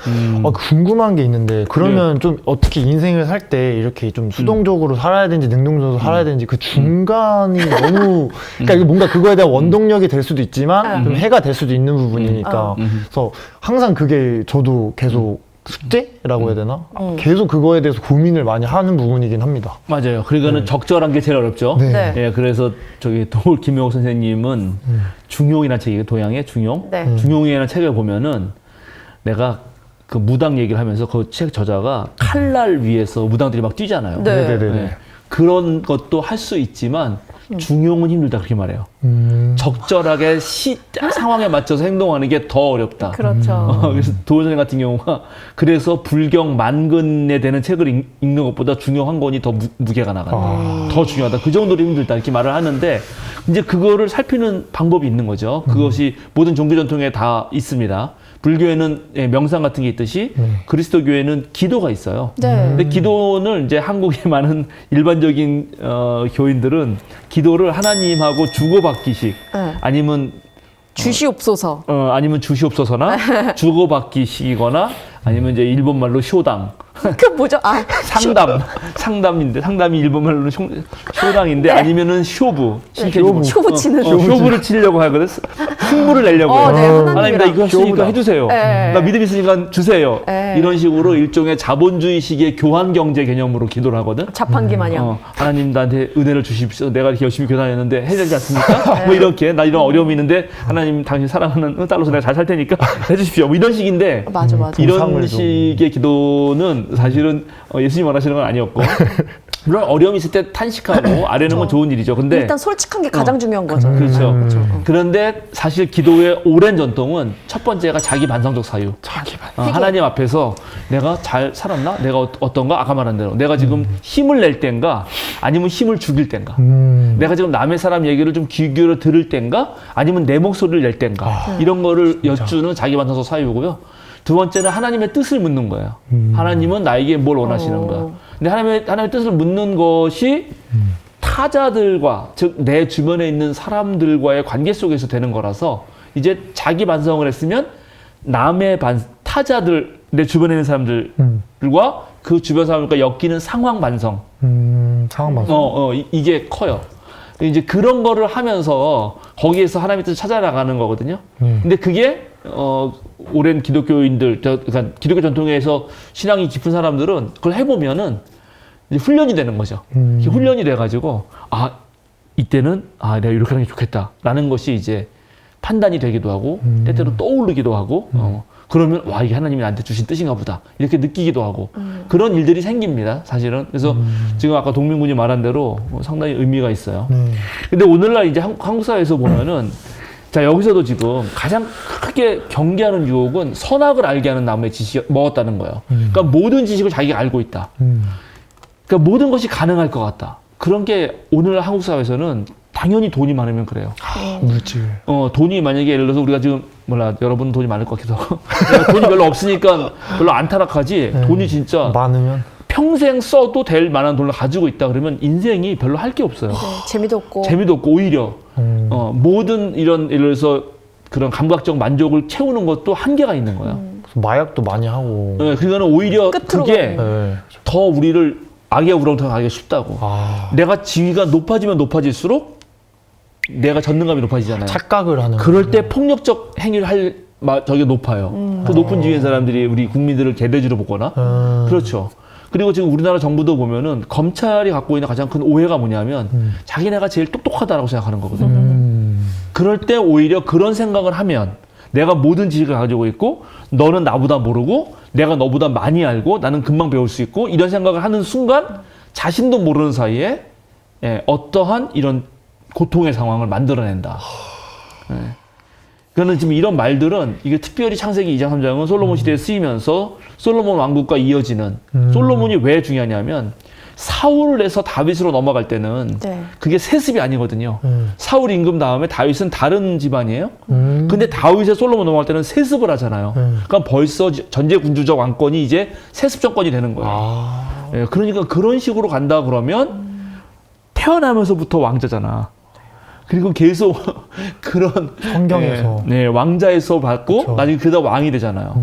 궁금한 게 있는데 그러면 좀 어떻게 인생을 살 때 이렇게 좀 수동적으로 살아야 되는지 능동적으로 살아야 되는지 그 중간이 너무 그러니까 이게 뭔가 그거에 대한 원동력이 될 수도 있지만 좀 해가 될 수도 있는 부분이니까 그래서 항상 그게 저도 계속 숙제라고 해야 되나? 계속 그거에 대해서 고민을 많이 하는 부분이긴 합니다. 맞아요. 그러니까는 적절한 게 제일 어렵죠. 네. 예, 그래서 도울 김용옥 선생님은 중용이라는 책이에요. 도양의 중용. 중용이라는 책을 보면은 내가 그 무당 얘기를 하면서 그 책 저자가 칼날 위에서 무당들이 막 뛰잖아요. 예, 그런 것도 할 수 있지만 중용은 힘들다 그렇게 말해요. 적절하게 상황에 맞춰서 행동하는 게 더 어렵다. 그렇죠. 그래서 도울 선생 같은 경우가 그래서 불경 만근에 되는 책을 읽는 것보다 중용 한 권이 더 무게가 나간다. 더 중요하다. 그 정도로 힘들다 이렇게 말을 하는데 이제 그거를 살피는 방법이 있는 거죠. 그것이 모든 종교 전통에 다 있습니다. 불교에는 명상 같은 게 있듯이 그리스도교에는 기도가 있어요. 근데 기도는 이제 한국의 많은 일반적인 교인들은 기도를 하나님하고 주고받기식 아니면 주시옵소서. 아니면 주시옵소서나 주고받기식이거나 아니면 이제 일본말로 쇼당. 그 뭐죠? 상담인데 상담이 일본말로는 쇼당인데 아니면은 쇼부. 쇼부 치는. 쇼부를 치려고 하거든. 승부를 내려고 해요. 하나님 나 이거 할 수 있으니까 해주세요. 나 믿음 있으니까 주세요. 이런 식으로 일종의 자본주의식의 교환 경제 개념으로 기도를 하거든. 자판기 마냥. 하나님 나한테 은혜를 주십시오. 내가 이렇게 열심히 교단했는데 해야 되지 않습니까? 뭐 이렇게 나 이런 어려움이 있는데 하나님 당신 사랑하는 딸로서 내가 잘 살 테니까 해주십시오. 뭐 이런 식인데 맞아. 이런 식의 기도는 사실은 예수님 원하시는 건 아니었고 물론 어려움이 있을 때 탄식하고 아뢰는 건 좋은 일이죠. 근데 일단 솔직한 게 가장 중요한 거죠. 그렇죠. 그런데 사실 기도의 오랜 전통은 첫 번째가 자기 반성적 사유. 하나님 앞에서 내가 잘 살았나? 내가 어떤가? 아까 말한 대로 내가 지금 힘을 낼 땐가? 아니면 힘을 죽일 땐가? 내가 지금 남의 사람 얘기를 좀 귀 기울여 들을 땐가? 아니면 내 목소리를 낼 땐가? 이런 거를 여쭈는 자기 반성적 사유고요. 두 번째는 하나님의 뜻을 묻는 거예요. 하나님은 나에게 뭘 원하시는가? 근데 하나님의 뜻을 묻는 것이 타자들과, 즉 내 주변에 있는 사람들과의 관계 속에서 되는 거라서 이제 자기 반성을 했으면 타자들, 내 주변에 있는 사람들과 그 주변 사람들과 엮이는 상황 반성. 상황 봤어. 이게 커요. 이제 그런 거를 하면서 거기에서 하나님의 뜻을 찾아나가는 거거든요. 근데 그게 오랜 기독교인들, 그러니까 기독교 전통에서 신앙이 깊은 사람들은 그걸 해보면은 이제 훈련이 되는 거죠. 훈련이 돼가지고 이때는 내가 이렇게 하는 게 좋겠다라는 것이 이제 판단이 되기도 하고 때때로 떠오르기도 하고 그러면 이게 하나님이 나한테 주신 뜻인가 보다 이렇게 느끼기도 하고 그런 일들이 생깁니다, 사실은. 그래서 지금 아까 동민군이 말한 대로 상당히 의미가 있어요. 근데 오늘날 이제 한국 사회에서 보면은 자, 여기서도 지금 가장 크게 경계하는 유혹은 선악을 알게 하는 나무의 지식을 먹었다는 거예요. 그러니까 모든 지식을 자기가 알고 있다. 그러니까 모든 것이 가능할 것 같다. 그런 게 오늘 한국 사회에서는 당연히 돈이 많으면 그래요. 물질. 돈이 만약에 예를 들어서 우리가 지금 여러분 돈이 많을 것 같기도 하고 돈이 별로 없으니까 별로 안 타락하지. 돈이 진짜 많으면 평생 써도 될 만한 돈을 가지고 있다 그러면 인생이 별로 할 게 없어요. 재미도 없고 오히려 모든 이런 예를 들어서 그런 감각적 만족을 채우는 것도 한계가 있는 거야. 마약도 많이 하고. 그러니까 오히려 그게 더 우리를 악의 우렁탕 가기가 쉽다고. 내가 지위가 높아지면 높아질수록 내가 전능감이 높아지잖아요. 착각을 하는. 그럴 때 폭력적 행위를 할 저게 높아요. 그 높은 지위인 사람들이 우리 국민들을 개돼지로 보거나 그렇죠. 그리고 지금 우리나라 정부도 보면은 검찰이 갖고 있는 가장 큰 오해가 뭐냐면 자기네가 제일 똑똑하다라고 생각하는 거거든요. 그럴 때 오히려 그런 생각을 하면 내가 모든 지식을 가지고 있고 너는 나보다 모르고 내가 너보다 많이 알고 나는 금방 배울 수 있고 이런 생각을 하는 순간 자신도 모르는 사이에 어떠한 이런 고통의 상황을 만들어낸다. 그러니까 지금 이런 말들은 이게 특별히 창세기 2장 3장은 솔로몬 시대에 쓰이면서 솔로몬 왕국과 이어지는 솔로몬이 왜 중요하냐면 사울에서 다윗으로 넘어갈 때는 그게 세습이 아니거든요. 사울 임금 다음에 다윗은 다른 집안이에요. 근데 다윗에 솔로몬 넘어갈 때는 세습을 하잖아요. 그러니까 벌써 전제 군주적 왕권이 이제 세습 정권이 되는 거예요. 그러니까 그런 식으로 간다 그러면 태어나면서부터 왕자잖아. 그리고 계속 그런 성경에서 왕자에서 받고 그쵸. 나중에 그러다 왕이 되잖아요.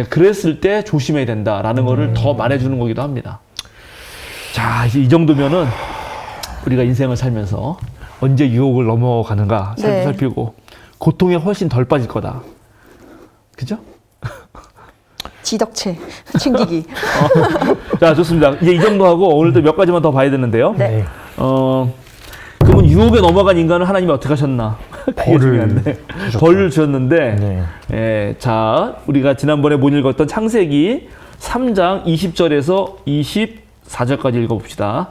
그랬을 때 조심해야 된다라는 거를 더 말해주는 거기도 합니다. 자, 이제 이 정도면은 우리가 인생을 살면서 언제 유혹을 넘어가는가 살피고 고통에 훨씬 덜 빠질 거다. 그죠? 지덕체 챙기기. 자, 좋습니다. 이제 이 정도 하고 오늘도 몇 가지만 더 봐야 되는데요. 네. 그러면 유혹에 넘어간 인간을 하나님이 어떻게 하셨나? 벌을 주셨는데, 자, 우리가 지난번에 못 읽었던 창세기 3장 20절에서 24절까지 읽어봅시다.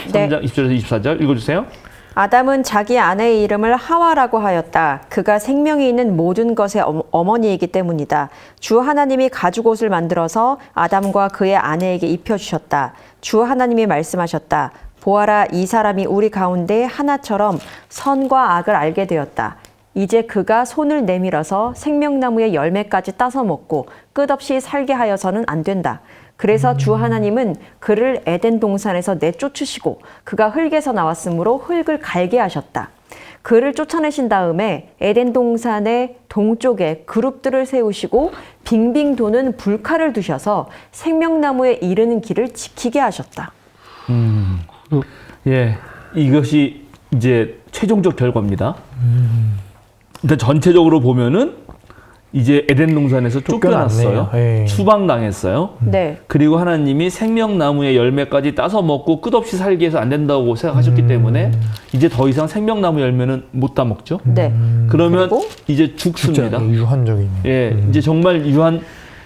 3장 20절에서 24절 읽어주세요. 아담은 자기 아내의 이름을 하와라고 하였다. 그가 생명이 있는 모든 것의 어머니이기 때문이다. 주 하나님이 가죽옷을 만들어서 아담과 그의 아내에게 입혀주셨다. 주 하나님이 말씀하셨다. 보아라, 이 사람이 우리 가운데 하나처럼 선과 악을 알게 되었다. 이제 그가 손을 내밀어서 생명나무의 열매까지 따서 먹고 끝없이 살게 하여서는 안 된다. 그래서 주 하나님은 그를 에덴 동산에서 내쫓으시고 그가 흙에서 나왔으므로 흙을 갈게 하셨다. 그를 쫓아내신 다음에 에덴 동산의 동쪽에 그룹들을 세우시고 빙빙 도는 불칼을 두셔서 생명나무에 이르는 길을 지키게 하셨다. 이것이 이제 최종적 결과입니다. 일단 전체적으로 보면은 이제 에덴 동산에서 쫓겨났어요. 추방당했어요. 그리고 하나님이 생명나무의 열매까지 따서 먹고 끝없이 살게 해서 안 된다고 생각하셨기 때문에 이제 더 이상 생명나무 열매는 못 따먹죠. 그러면 이제 죽습니다. 유한적이네. 이제 정말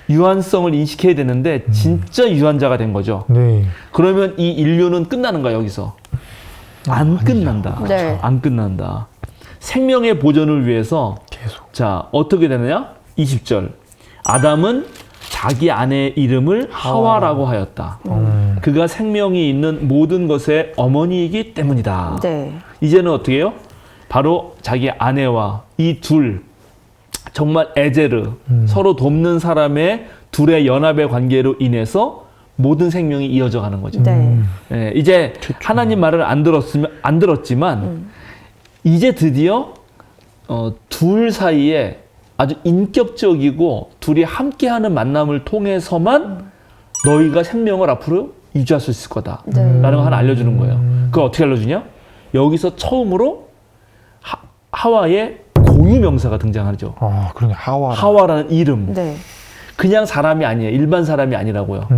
유한성을 인식해야 되는데 진짜 유한자가 된 거죠. 그러면 이 인류는 끝나는 거야, 여기서. 안 끝난다. 안 끝난다. 생명의 보존을 위해서 계속. 자, 어떻게 되느냐? 20절. 아담은 자기 아내의 이름을 하와라고 하였다. 그가 생명이 있는 모든 것의 어머니이기 때문이다. 이제는 어떻게 해요? 바로 자기 아내와 이 둘, 정말 에제르, 서로 돕는 사람의 둘의 연합의 관계로 인해서 모든 생명이 이어져 가는 거죠. 이제 하나님 말을 안 들었지만 이제 드디어 둘 사이에 아주 인격적이고 둘이 함께하는 만남을 통해서만 너희가 생명을 앞으로 유지할 수 있을 거다. 네. 라는 거 하나 알려주는 거예요. 그걸 어떻게 알려주냐? 여기서 처음으로 하와의 고유 명사가 등장하죠. 아, 그러네. 하와. 하와라는 이름. 네. 그냥 사람이 아니에요. 일반 사람이 아니라고요.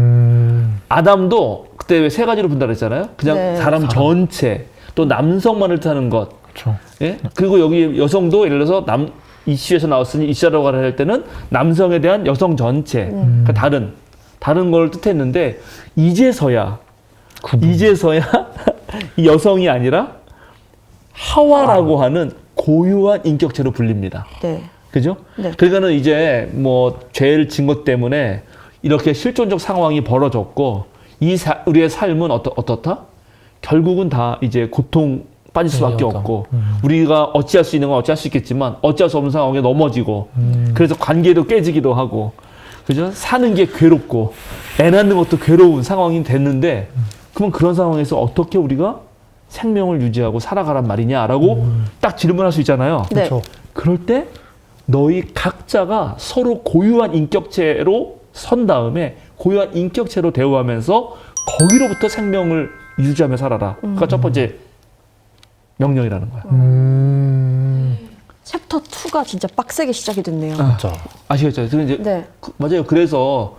아담도 그때 왜 세 가지로 분달했잖아요. 그냥 네. 사람 전체, 또 남성만을 뜻하는 것. 그렇죠. 예? 그리고 여기 여성도 예를 들어서 이슈에서 나왔으니 이슈라고 할 때는 남성에 대한 여성 전체, 그러니까 다른 걸 뜻했는데 이제서야 이 여성이 아니라 하와라고 하는 고유한 인격체로 불립니다. 네. 그죠? 네. 그러니까는 이제 뭐 죄를 진 것 때문에 이렇게 실존적 상황이 벌어졌고 우리의 삶은 어떻다? 결국은 다 이제 고통 빠질 수밖에 없고 우리가 어찌할 수 있는 건 어찌할 수 있겠지만 어찌할 수 없는 상황에 넘어지고 그래서 관계도 깨지기도 하고 그죠? 사는 게 괴롭고 애 낳는 것도 괴로운 상황이 됐는데 그러면 그런 상황에서 어떻게 우리가 생명을 유지하고 살아가란 말이냐라고 딱 질문할 수 있잖아요. 네. 그렇죠. 그럴 때 너희 각자가 서로 고유한 인격체로 선 다음에 고유한 인격체로 대우하면서 거기로부터 생명을 유지하며 살아라. 그가 첫 번째 명령이라는 거야. 챕터 2가 진짜 빡세게 시작이 됐네요. 진짜. 아시겠죠? 그래서 이제 네. 맞아요. 그래서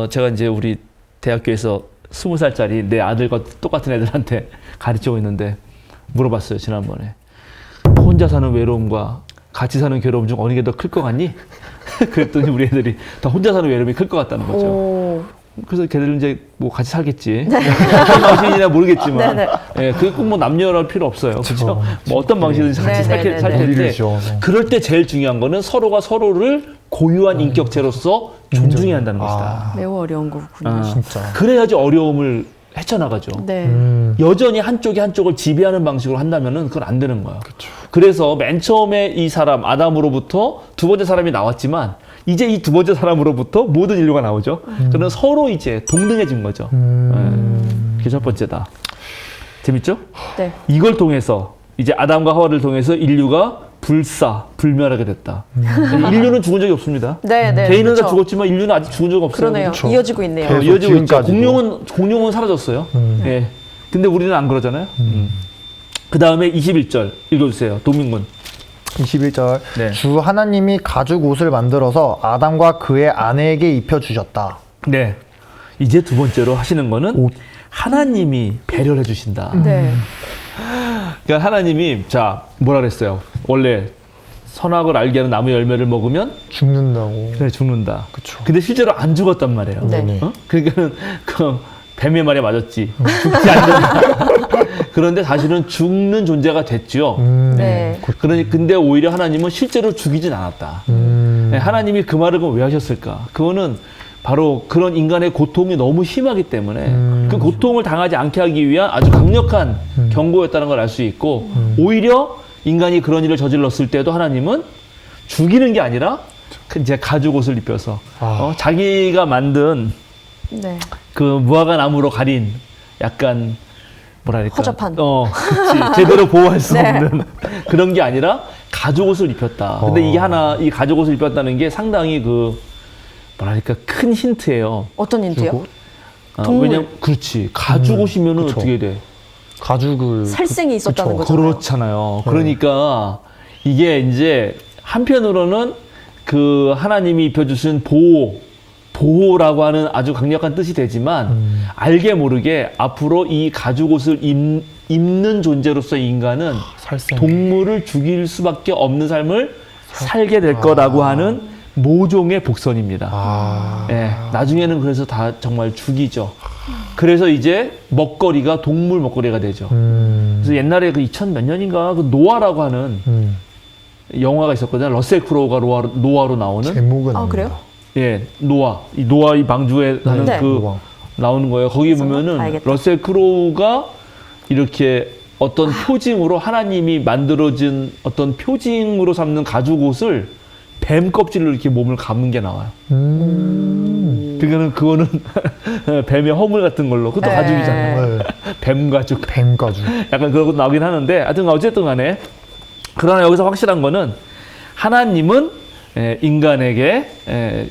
제가 이제 우리 대학교에서 20살짜리 내 아들과 똑같은 애들한테 가르치고 있는데 물어봤어요. 지난번에. 혼자 사는 외로움과 같이 사는 괴로움 중 어느 게 더 클 것 같니? 그랬더니 우리 애들이 다 혼자 사는 외로움이 클 것 같다는 거죠. 오. 그래서 걔들은 이제 뭐 같이 살겠지. 어떤 방식이냐 모르겠지만. 네네. 예, 그게 꼭 뭐 남녀랄 필요 없어요. 그렇죠? 뭐 어떤 방식이든지 같이 네네네네. 살 텐데. 일이죠. 그럴 때 제일 중요한 거는 서로가 서로를 고유한 인격체로서 존중해야 한다는 것이다. 매우 어려운 거군요. 아, 진짜. 그래야지 어려움을 헤쳐나가죠. 네. 여전히 한쪽이 한쪽을 지배하는 방식으로 한다면은 그건 안 되는 거야. 그래서 맨 처음에 이 사람 아담으로부터 두 번째 사람이 나왔지만 이제 이 두 번째 사람으로부터 모든 인류가 나오죠. 그러면 서로 이제 동등해진 거죠. 그게 첫 번째다. 재밌죠? 네. 이걸 통해서 이제 아담과 하와를 통해서 인류가 불멸하게 됐다. 인류는 죽은 적이 없습니다. 네, 네. 개인은 다 그렇죠. 죽었지만 인류는 아직 죽은 적 없어요. 그러네요. 그렇죠. 이어지고 있네요. 계속 이어지고 있죠. 지금까지도. 공룡은 사라졌어요. 예. 근데 우리는 안 그러잖아요. 그 다음에 21절 읽어주세요. 도민군. 21절. 네. 주 하나님이 가죽 옷을 만들어서 아담과 그의 아내에게 입혀주셨다. 네. 이제 두 번째로 하시는 거는 옷. 하나님이 배려를 해주신다. 네. 그러니까 하나님이 뭐라 그랬어요? 원래 선악을 알게 하는 나무 열매를 먹으면 죽는다고. 그래 죽는다. 그쵸. 근데 실제로 안 죽었단 말이에요. 네. 네. 그러니까는 그 뱀의 말에 맞았지. 죽지 않는다. 그런데 사실은 죽는 존재가 됐죠. 네. 그러니 근데 오히려 하나님은 실제로 죽이진 않았다. 네, 하나님이 그 말을 그럼 왜 하셨을까? 그거는 바로 그런 인간의 고통이 너무 심하기 때문에 그 고통을 당하지 않게 하기 위한 아주 강력한 경고였다는 걸 알 수 있고 오히려 인간이 그런 일을 저질렀을 때도 하나님은 죽이는 게 아니라 이제 가죽 옷을 입혀서 자기가 만든 네. 그 무화과 나무로 가린 약간 뭐랄까 허접한. 그치. 제대로 보호할 수 네. 없는 그런 게 아니라 가죽 옷을 입혔다. 근데 이게 이 가죽 옷을 입혔다는 게 상당히 뭐랄까 큰 힌트예요. 어떤 힌트요? 동물. 왜냐면 그렇지 가죽 옷이면은 그쵸. 어떻게 돼? 가죽을. 살생이 있었다는 그쵸. 거잖아요. 그렇잖아요. 그러니까 이게 이제 한편으로는 그 하나님이 입혀주신 보호라고 하는 아주 강력한 뜻이 되지만 알게 모르게 앞으로 이 가죽 옷을 입는 존재로서 인간은 살생. 동물을 죽일 수밖에 없는 삶을 살게 될 거라고 하는 모종의 복선입니다. 예, 나중에는 그래서 다 정말 죽이죠. 그래서 이제 먹거리가 동물 먹거리가 되죠. 그래서 옛날에 그 2000 몇 년인가 그 노아라고 하는 영화가 있었거든요. 러셀 크로우가 노아로 나오는. 제목은. 아, 그래요? 예, 노아 이 방주에 하는 네. 노아. 나오는 거예요. 거기 보면은 알겠다. 러셀 크로우가 이렇게 어떤 표징으로 하나님이 만들어진 어떤 표징으로 삼는 가죽 옷을 뱀 껍질로 이렇게 몸을 감은 게 나와요. 그거는 뱀의 허물 같은 걸로 그것도 네. 가죽이잖아요. 네. 뱀 가죽. 뱀 가죽. 약간 그런 것도 나오긴 하는데 하여튼 어쨌든 간에 그러나 여기서 확실한 거는 하나님은 인간에게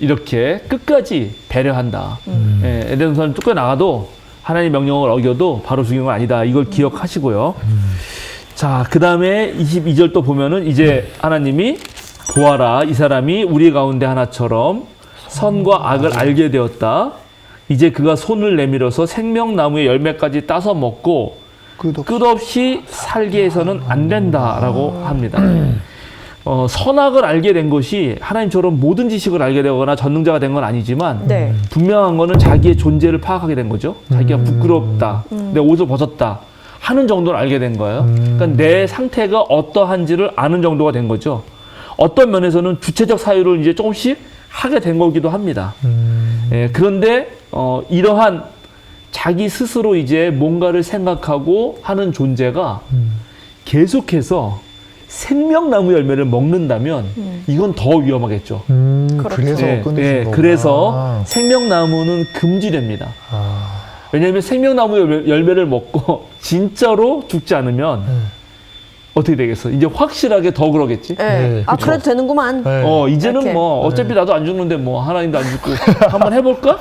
이렇게 끝까지 배려한다. 에덴 동산을 쫓겨 나가도 하나님의 명령을 어겨도 바로 죽이는 건 아니다. 이걸 기억하시고요. 자, 그 다음에 22절 또 보면은 이제 하나님이 보아라, 이 사람이 우리 가운데 하나처럼 선과 악을 알게 되었다. 이제 그가 손을 내밀어서 생명나무의 열매까지 따서 먹고 끝없이 살게 해서는 안 된다라고 합니다. 선악을 알게 된 것이 하나님처럼 모든 지식을 알게 되거나 전능자가 된 건 아니지만 네. 분명한 거는 자기의 존재를 파악하게 된 거죠. 자기가 부끄럽다, 내 옷을 벗었다 하는 정도를 알게 된 거예요. 그러니까 내 상태가 어떠한지를 아는 정도가 된 거죠. 어떤 면에서는 주체적 사유를 이제 조금씩 하게 된 거기도 합니다. 그런데 이러한 자기 스스로 이제 뭔가를 생각하고 하는 존재가 계속해서 생명나무 열매를 먹는다면 이건 더 위험하겠죠. 그래서 끊으신 거구나. 그래서 생명나무는 금지됩니다. 왜냐하면 생명나무 열매를 먹고 진짜로 죽지 않으면 어떻게 되겠어? 이제 확실하게 더 그러겠지? 네. 아, 그래도 되는구만. 네. 이제는 이렇게. 뭐 어차피 나도 안 죽는데 뭐 하나님도 안 죽고 한번 해볼까?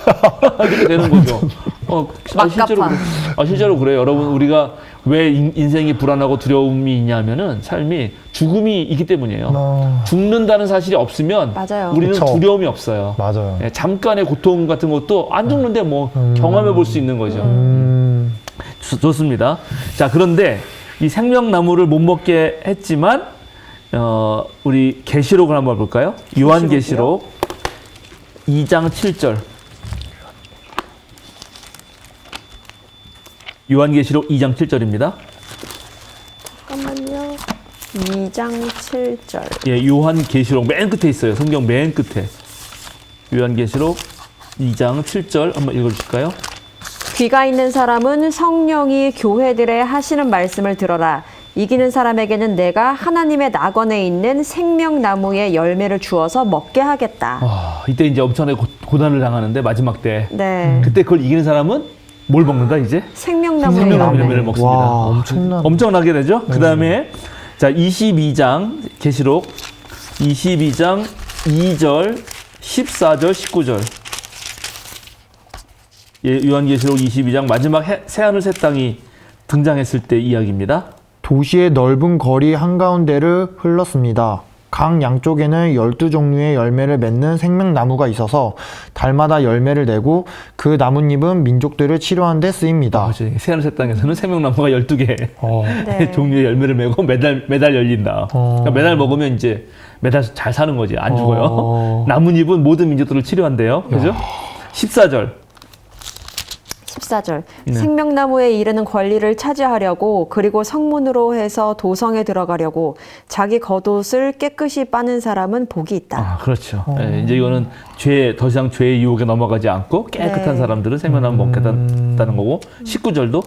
이렇게 되는 거죠. 실제로 그래요. 여러분, 우리가 왜 인생이 불안하고 두려움이 있냐면은 삶이 죽음이 있기 때문이에요. 죽는다는 사실이 없으면 맞아요. 우리는 그쵸. 두려움이 없어요. 맞아요. 잠깐의 고통 같은 것도 안 죽는데 뭐 경험해 볼 수 있는 거죠. 좋습니다. 자, 그런데 이 생명나무를 못 먹게 했지만 우리 계시록을 한번 볼까요? 요한계시록 2장 7절. 요한계시록 2장 7절입니다. 잠깐만요. 2장 7절. 예, 요한계시록 맨 끝에 있어요. 성경 맨 끝에. 요한계시록 2장 7절 한번 읽어주실까요? 귀가 있는 사람은 성령이 교회들에 하시는 말씀을 들어라. 이기는 사람에게는 내가 하나님의 낙원에 있는 생명나무의 열매를 주어서 먹게 하겠다. 이때 이제 엄청나게 고난을 당하는데 마지막 때. 네. 그때 그걸 이기는 사람은 뭘 먹는다 이제? 생명나무의 생명나무 열매를 열매. 먹습니다. 와, 엄청나게 되죠? 그 다음에 자 22장 계시록 22장 2절 14절 19절 요한계시록 22장 마지막 새하늘 새 땅이 등장했을 때 이야기입니다. 도시의 넓은 거리 한가운데를 흘렀습니다. 강 양쪽에는 12종류의 열매를 맺는 생명나무가 있어서 달마다 열매를 내고 그 나뭇잎은 민족들을 치료하는 데 쓰입니다. 새하늘 새 땅에서는 생명나무가 12개 네. 종류의 열매를 메고 매달 열린다. 그러니까 매달 먹으면 이제 매달 잘 사는 거지. 안 죽어요. 나뭇잎은 모든 민족들을 치료한대요. 그죠? 14절. 14절. 생명나무에 이르는 권리를 차지하려고 그리고 성문으로 해서 도성에 들어가려고 자기 겉옷을 깨끗이 빠는 사람은 복이 있다. 그렇죠. 이제 이거는 더 이상 죄의 유혹에 넘어가지 않고 깨끗한 네. 사람들은 생명나무 먹겠다는 거고 19절도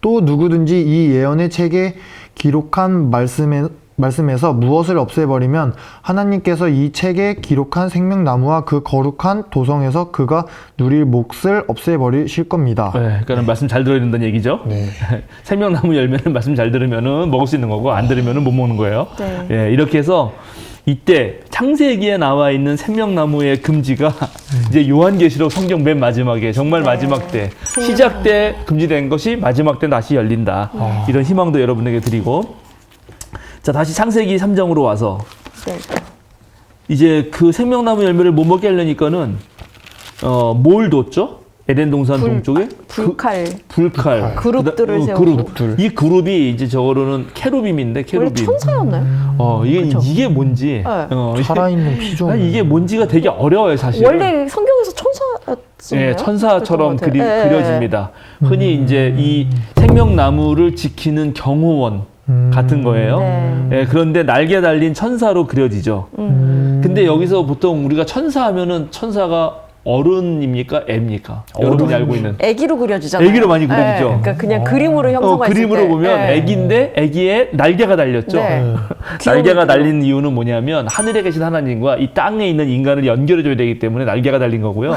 또 누구든지 이 예언의 책에 기록한 말씀에서 무엇을 없애버리면 하나님께서 이 책에 기록한 생명나무와 그 거룩한 도성에서 그가 누릴 몫을 없애버리실 겁니다. 그러니까 말씀 잘 들어야 된다는 얘기죠. 네. 생명나무 열매는 말씀 잘 들으면은 먹을 수 있는 거고 안 들으면은 못 먹는 거예요. 네. 이렇게 해서 이때 창세기에 나와 있는 생명나무의 금지가 이제 요한계시록 성경 맨 마지막에 정말 마지막 때 시작 때 금지된 것이 마지막 때 다시 열린다. 이런 희망도 여러분에게 드리고 자 다시 창세기 3장으로 와서 네. 이제 그 생명나무 열매를 못 먹게 하려니까는 뭘 뒀죠? 에덴 동산 동쪽에 불칼 그룹들을 세우고 이 그룹이 이제 저거로는 케루빔인데 원래 천사였나요? 이게 뭔지 네. 살아있는 피조물. 이게 뭔지가 되게 어려워요 사실. 원래 성경에서 천사였어요. 천사처럼 그려집니다. 흔히 이제 이 생명나무를 지키는 경호원 같은 거예요. 네. 그런데 날개 달린 천사로 그려지죠. 근데 여기서 보통 우리가 천사하면은 천사가 어른입니까? 애입니까? 여러분이 알고 있는. 애기로 그려지잖아요. 애기로 많이 그려지죠. 네. 그러니까 그냥 그림으로 형성했을 그림으로 때. 보면 네. 애기인데 애기에 날개가 달렸죠. 네. 날개가 달린 이유는 뭐냐면 하늘에 계신 하나님과 이 땅에 있는 인간을 연결해줘야 되기 때문에 날개가 달린 거고요.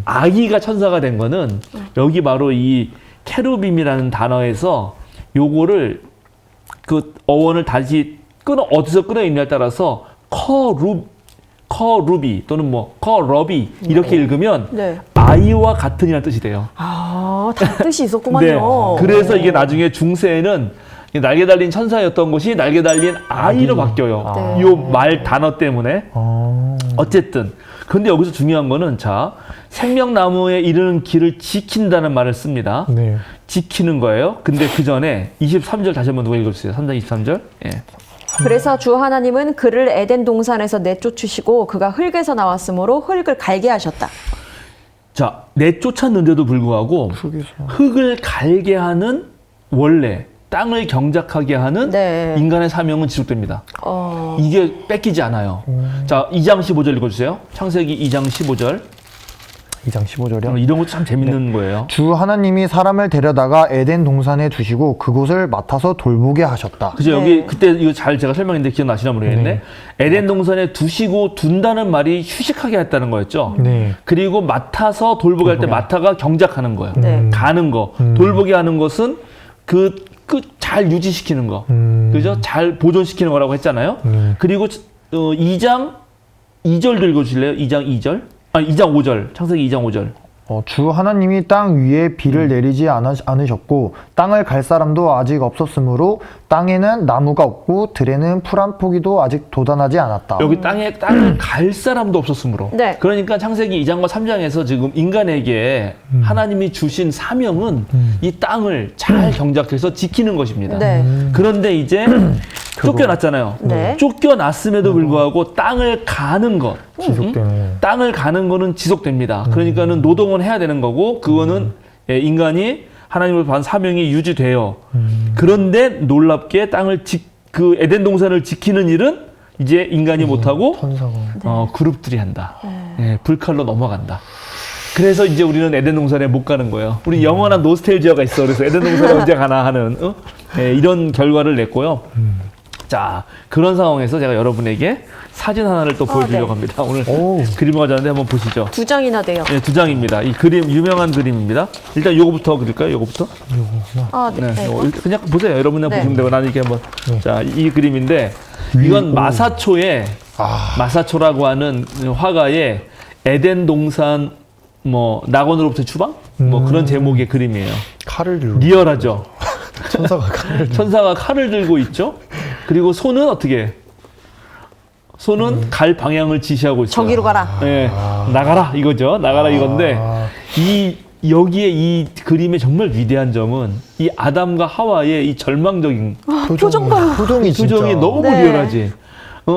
아기가 천사가 된 거는 여기 바로 이 케루빔이라는 단어에서 요거를 그 어원을 다시 어디서 끊어있냐에 따라서 커루비 또는 뭐 커러비 이렇게 읽으면 네. 아이와 같은이라는 뜻이 돼요. 아, 다 뜻이 있었구만요. 그래서 이게 나중에 중세에는 날개 달린 천사였던 것이 날개 달린 아이로 바뀌어요. 네. 이 말 단어 때문에. 아. 어쨌든 근데 여기서 중요한 거는 자 생명나무에 이르는 길을 지킨다는 말을 씁니다. 네. 지키는 거예요. 근데 그 전에 23절 다시 한번 누가 읽어주세요. 3장 23절. 예. 그래서 주 하나님은 그를 에덴 동산에서 내쫓으시고 그가 흙에서 나왔으므로 흙을 갈게 하셨다. 자 내쫓았는데도 불구하고 흙을 갈게 하는 원래 땅을 경작하게 하는 네. 인간의 사명은 지속됩니다. 어, 이게 뺏기지 않아요. 자 2장 15절 읽어주세요. 창세기 2장 15절. 2장 15절이요. 이런 것도 참 재밌는 거예요. 주 하나님이 사람을 데려다가 에덴 동산에 두시고 그곳을 맡아서 돌보게 하셨다. 그죠? 네. 여기 그때 이거 잘 제가 설명했는데 기억나시나 모르겠네. 에덴 동산에 두시고 둔다는 말이 휴식하게 했다는 거였죠. 네. 그리고 맡아서 돌보게 할 때 맡아가 경작하는 거예요. 네. 가는 거. 돌보게 하는 것은 잘 유지시키는 거. 그죠? 잘 보존시키는 거라고 했잖아요. 그리고 2장 2절도 읽어주실래요? 2장 2절? 아니 2장 5절. 창세기 2장 5절. 주 하나님이 땅 위에 비를 내리지 않으셨고 땅을 갈 사람도 아직 없었으므로 땅에는 나무가 없고 들에는 풀 한 포기도 아직 돋아나지 않았다. 여기 땅을 갈 사람도 없었으므로. 네. 그러니까 창세기 2장과 3장에서 지금 인간에게 하나님이 주신 사명은 이 땅을 잘 경작해서 지키는 것입니다. 네. 그런데 이제 쫓겨났잖아요. 네. 쫓겨났음에도 불구하고 땅을 가는 것. 지속되는. 땅을 가는 거는 지속됩니다. 그러니까는 노동은 해야 되는 거고 그거는 인간이 하나님을 받은 사명이 유지돼요. 그런데 놀랍게 그 에덴 동산을 지키는 일은 이제 인간이 못하고 천사가. 그룹들이 한다. 예, 불칼로 넘어간다. 그래서 이제 우리는 에덴 동산에 못 가는 거예요. 우리 영원한 노스텔지아가 있어. 그래서 에덴 동산에 언제 가나 하는 예, 이런 결과를 냈고요. 자, 그런 상황에서 제가 여러분에게 사진 하나를 또 보여주려고 네. 합니다. 오늘 오. 그림을 가져왔는데 한번 보시죠. 2장이나 돼요. 네, 2장입니다. 이 그림 유명한 그림입니다. 일단 요거부터 그릴까요? 요거부터? 아, 네. 네, 네. 요거 그냥 보세요. 여러분들 네. 보시면 되고 나는 이렇게 한번 자, 이 그림인데 이건 마사초의 마사초라고 하는 화가의 에덴 동산 뭐 낙원으로부터 추방? 뭐 그런 제목의 그림이에요. 칼을 들고. 리얼하죠. 천사가 칼을 들고 있죠. 그리고 손은 어떻게? 손은 갈 방향을 지시하고 있어요. 저기로 가라. 네, 나가라 이거죠. 나가라 이건데 여기에 이 그림의 정말 위대한 점은 이 아담과 하와의 이 절망적인 표정 봐요. 표정이 진짜. 표정이 너무 네. 리얼하지.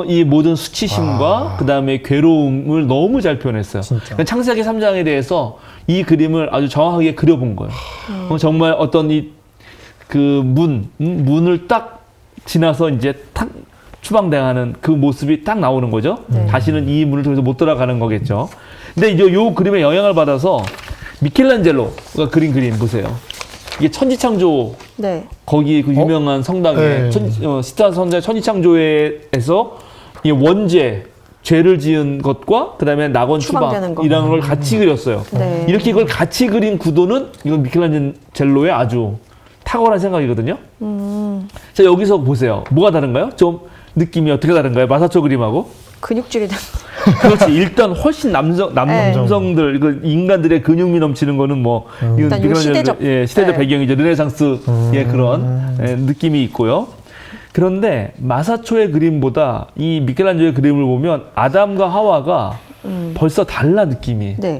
이 모든 수치심과 그다음에 괴로움을 너무 잘 표현했어요. 진짜. 창세기 3장에 대해서 이 그림을 아주 정확하게 그려본 거예요. 정말 어떤 그 문을 딱 지나서 이제 탁 추방당하는 그 모습이 딱 나오는 거죠. 네. 다시는 이 문을 통해서 못 돌아가는 거겠죠. 근데 이제 요 그림의 영향을 받아서 미켈란젤로가 그린 그림 보세요. 이게 천지창조 네. 거기 그 유명한 성당에 네. 시스타 선자의 천지창조에서 이 원죄 죄를 지은 것과 그다음에 낙원 추방되는 거. 추방이라는 걸 같이 그렸어요. 네. 이렇게 이걸 같이 그린 구도는 이건 미켈란젤로의 아주 탁월한 생각이거든요. 자 여기서 보세요. 뭐가 다른가요? 좀 느낌이 어떻게 다른가요? 마사초 그림하고? 근육질이 된. 그렇지. 일단 훨씬 남성들, 그 인간들의 근육미 넘치는 거는 뭐 일단 요 시대적. 시대적 네. 배경이죠. 르네상스의 그런 느낌이 있고요. 그런데 마사초의 그림보다 이 미켈란젤로의 그림을 보면 아담과 하와가 벌써 달라 느낌이. 네.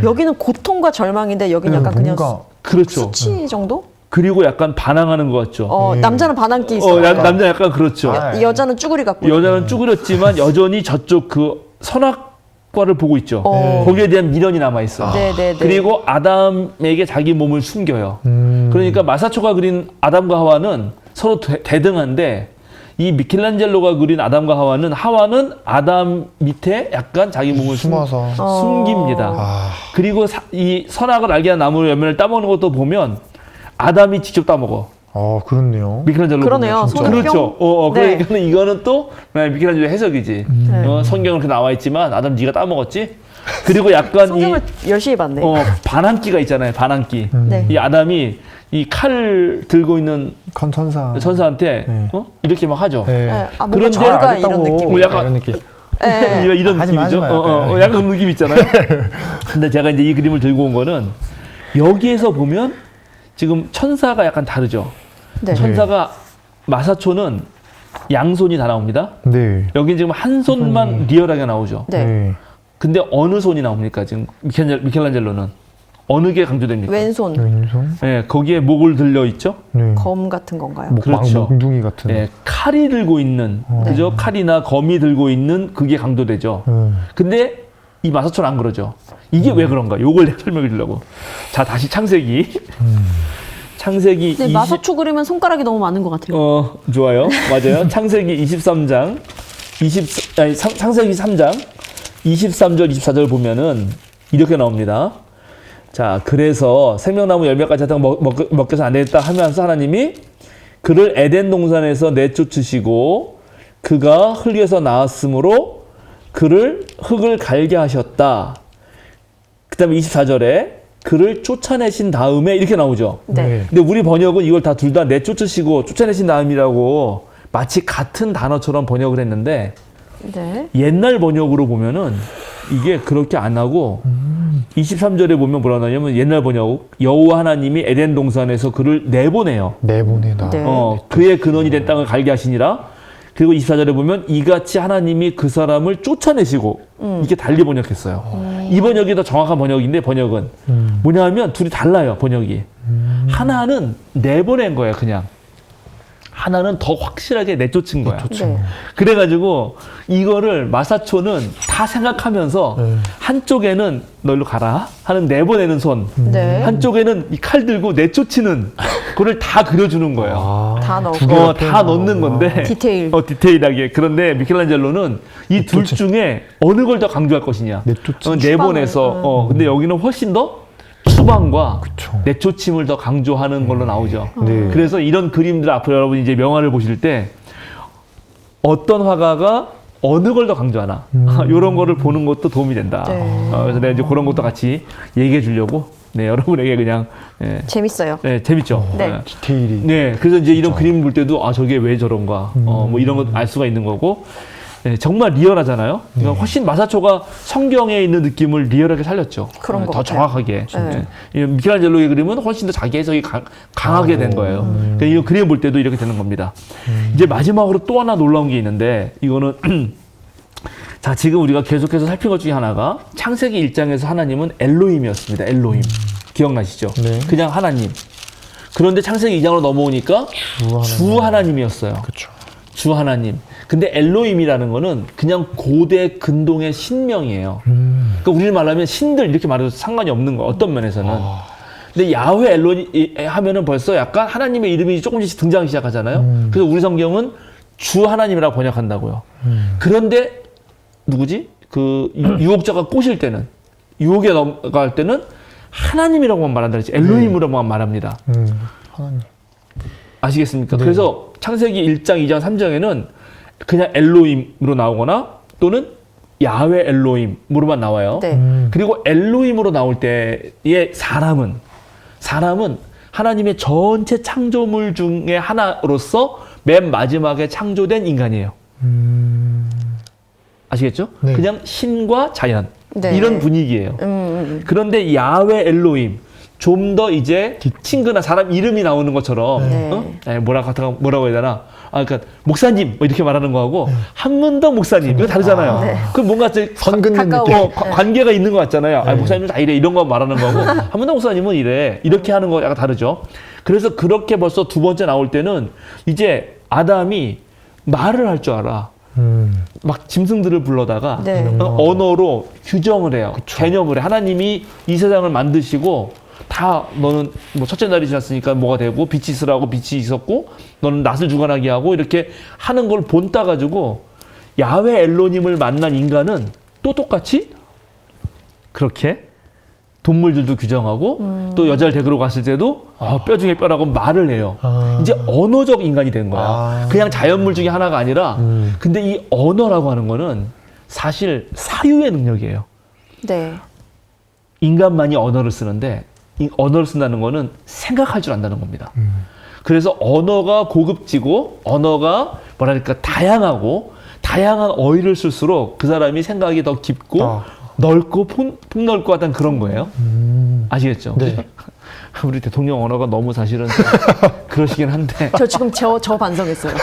여기는 고통과 절망인데 여기는 약간 그냥 그렇죠. 수치 정도? 그리고 약간 반항하는 것 같죠. 남자는 반항기 있어요. 남자 약간 그렇죠. 여자는 쭈구리 같고. 여자는 쭈그렸지만 여전히 저쪽 그 선악과를 보고 있죠. 거기에 대한 미련이 남아 있어. 네. 그리고 아담에게 자기 몸을 숨겨요. 그러니까 마사초가 그린 아담과 하와는 서로 대등한데 이 미켈란젤로가 그린 아담과 하와는 아담 밑에 약간 자기 몸을 숨어서 숨깁니다. 그리고 이 선악을 알게 한 나무 열매를 따먹는 것도 보면 아담이 직접 따먹어. 그렇네요. 미켈란젤로 그러네요. 보면. 손을 그렇죠. 뿅. 네. 그러니까 이거는 또 미켈란젤로 해석이지. 네. 성경은 그렇게 나와 있지만 아담 네가 따먹었지. 그리고 약간 성경을 열심히 봤네. 반항기가 있잖아요. 반항기. 네. 이 아담이 이 칼 들고 있는 컨 천사. 천사한테 네. 이렇게 막 하죠. 네. 뭔가 그런데 저르가 이런 느낌. 약간 이런 느낌. 네. 이런 하지 마, 느낌이죠. 하지 마. 약간 그런 느낌 있잖아요. 근데 제가 이제 이 그림을 들고 온 거는 여기에서 보면 지금 천사가 약간 다르죠. 네. 천사가 마사초는 양손이 다 나옵니다. 네. 여기 지금 한 손만 리얼하게 나오죠. 네. 근데 어느 손이 나옵니까? 지금 미켈란젤로는 어느 게 강조됩니까? 왼손 왼손. 네, 거기에 목을 들려 있죠. 네. 검 같은 건가요? 그렇죠. 몽둥이 같은. 네, 칼이 들고 있는 그죠? 칼이나 검이 들고 있는 그게 강조되죠. 근데 이 마사초는 안 그러죠. 이게 왜 그런가? 요걸 내가 설명해 주려고. 자, 다시 창세기. 창세기 네, 마사초 그리면 손가락이 너무 많은 것 같아요. 좋아요. 맞아요. 창세기 23장 창세기 3장 23절 24절 보면은 이렇게 나옵니다. 자, 그래서 생명나무 열매까지 하다가 먹겨서 안 되겠다 하면서 하나님이 그를 에덴 동산에서 내쫓으시고 그가 흙에서 나왔으므로 그를 흙을 갈게 하셨다. 그 다음에 24절에 그를 쫓아내신 다음에 이렇게 나오죠. 네. 근데 우리 번역은 이걸 다 둘 다 내쫓으시고 쫓아내신 다음이라고 마치 같은 단어처럼 번역을 했는데 네. 옛날 번역으로 보면은 이게 그렇게 안 하고 23절에 보면 뭐라 하냐면 옛날 번역 여호와 하나님이 에덴 동산에서 그를 내보내요. 내보내다. 네. 그의 근원이 된 땅을 갈게 하시니라. 그리고 24절에 보면 이같이 하나님이 그 사람을 쫓아내시고 이게 달리 번역했어요. 이 번역이 더 정확한 번역인데 번역은 뭐냐 하면 둘이 달라요. 번역이. 하나는 내보낸 거예요. 그냥. 하나는 더 확실하게 내쫓은 거야. 네. 그래가지고 이거를 마사초는 다 생각하면서 한쪽에는 너 일로 가라 하는 내보내는 손, 네. 한쪽에는 이 칼 들고 내쫓는 그걸 다 그려주는 거예요. 다 넣고. 다 넣는 건데 디테일. 디테일하게. 그런데 미켈란젤로는 이 둘 중에 어느 걸 더 강조할 것이냐. 내보내서. 근데 여기는 훨씬 더 추방과 내쫓임을 더 강조하는 걸로 나오죠. 네. 그래서 이런 그림들 앞으로 여러분 이제 명화를 보실 때 어떤 화가가 어느 걸 더 강조하나 이런 거를 보는 것도 도움이 된다. 네. 그래서 내가 이제 그런 것도 같이 얘기해 주려고 여러분에게 그냥 재밌어요. 재밌죠. 네. 디테일이. 네, 그래서 이제 이런 그림 볼 때도 저게 왜 저런가 뭐 이런 것 알 수가 있는 거고. 네, 정말 리얼하잖아요. 그러니까 훨씬 마사초가 성경에 있는 느낌을 리얼하게 살렸죠. 그런 것 더 같아요. 정확하게. 이 미켈란젤로의 그림은 훨씬 더 자기 해석이 강하게 된 거예요. 그러니까 이 그림 볼 때도 이렇게 되는 겁니다. 이제 마지막으로 또 하나 놀라운 게 있는데 이거는 자, 지금 우리가 계속해서 살핀 것 중에 하나가 창세기 1장에서 하나님은 엘로힘이었습니다. 엘로힘. 기억나시죠? 네. 그냥 하나님. 그런데 창세기 2장으로 넘어오니까 주 하나님이었어요. 그렇죠. 주 하나님. 근데 엘로힘이라는 거는 그냥 고대 근동의 신명이에요. 그러니까 우리를 말하면 신들 이렇게 말해도 상관이 없는 거예요. 어떤 면에서는. 근데 야훼 엘로힘 하면은 벌써 약간 하나님의 이름이 조금씩 등장하기 시작하잖아요. 그래서 우리 성경은 주 하나님이라고 번역한다고요. 그런데 누구지? 그 유혹자가 꼬실 때는, 유혹에 넘어갈 때는 하나님이라고만 말한다 그랬지. 엘로힘으로만 말합니다. 하나님. 아시겠습니까? 그래서 창세기 1장, 2장, 3장에는 그냥 엘로힘으로 나오거나 또는 야훼 엘로힘으로만 나와요. 네. 그리고 엘로힘으로 나올 때의 사람은 하나님의 전체 창조물 중에 하나로서 맨 마지막에 창조된 인간이에요. 아시겠죠? 네. 그냥 신과 자연 네. 이런 분위기예요. 그런데 야훼 엘로힘 좀 더 이제 친근한 사람 이름이 나오는 것처럼 네. 뭐라고 해야 되나? 그러니까 목사님 뭐 이렇게 말하는 거하고 한 분 더 목사님 이거 다르잖아요. 네. 그럼 뭔가 선 긋는 가까워. 느낌. 관계가 있는 것 같잖아요. 목사님은 다 이래 이런 거 말하는 거고 한 분 더 목사님은 이래 이렇게 하는 거 약간 다르죠. 그래서 그렇게 벌써 두 번째 나올 때는 이제 아담이 말을 할 줄 알아. 막 짐승들을 불러다가 네. 언어로 규정을 해요. 개념을 해. 하나님이 이 세상을 만드시고 다 너는 뭐 첫째 날이 지났으니까 뭐가 되고 빛이 있으라고 빛이 있었고 너는 낫을 주관하게 하고 이렇게 하는 걸 본따 가지고 야훼 엘로힘을 만난 인간은 또 똑같이 그렇게 동물들도 규정하고 또 여자를 데리러 갔을 때도 뼈 중에 뼈라고 말을 해요. 이제 언어적 인간이 된 거야. 그냥 자연물 중에 하나가 아니라 근데 이 언어라고 하는 거는 사실 사유의 능력이에요. 네. 인간만이 언어를 쓰는데 이 언어를 쓴다는 거는 생각할 줄 안다는 겁니다. 그래서 언어가 고급지고 언어가 뭐랄까 다양하고 다양한 어휘를 쓸수록 그 사람이 생각이 더 깊고 넓고 폭넓고 하던 그런 거예요. 아시겠죠? 네. 우리 대통령 언어가 너무 사실은 그러시긴 한데. 저 지금 저 반성했어요.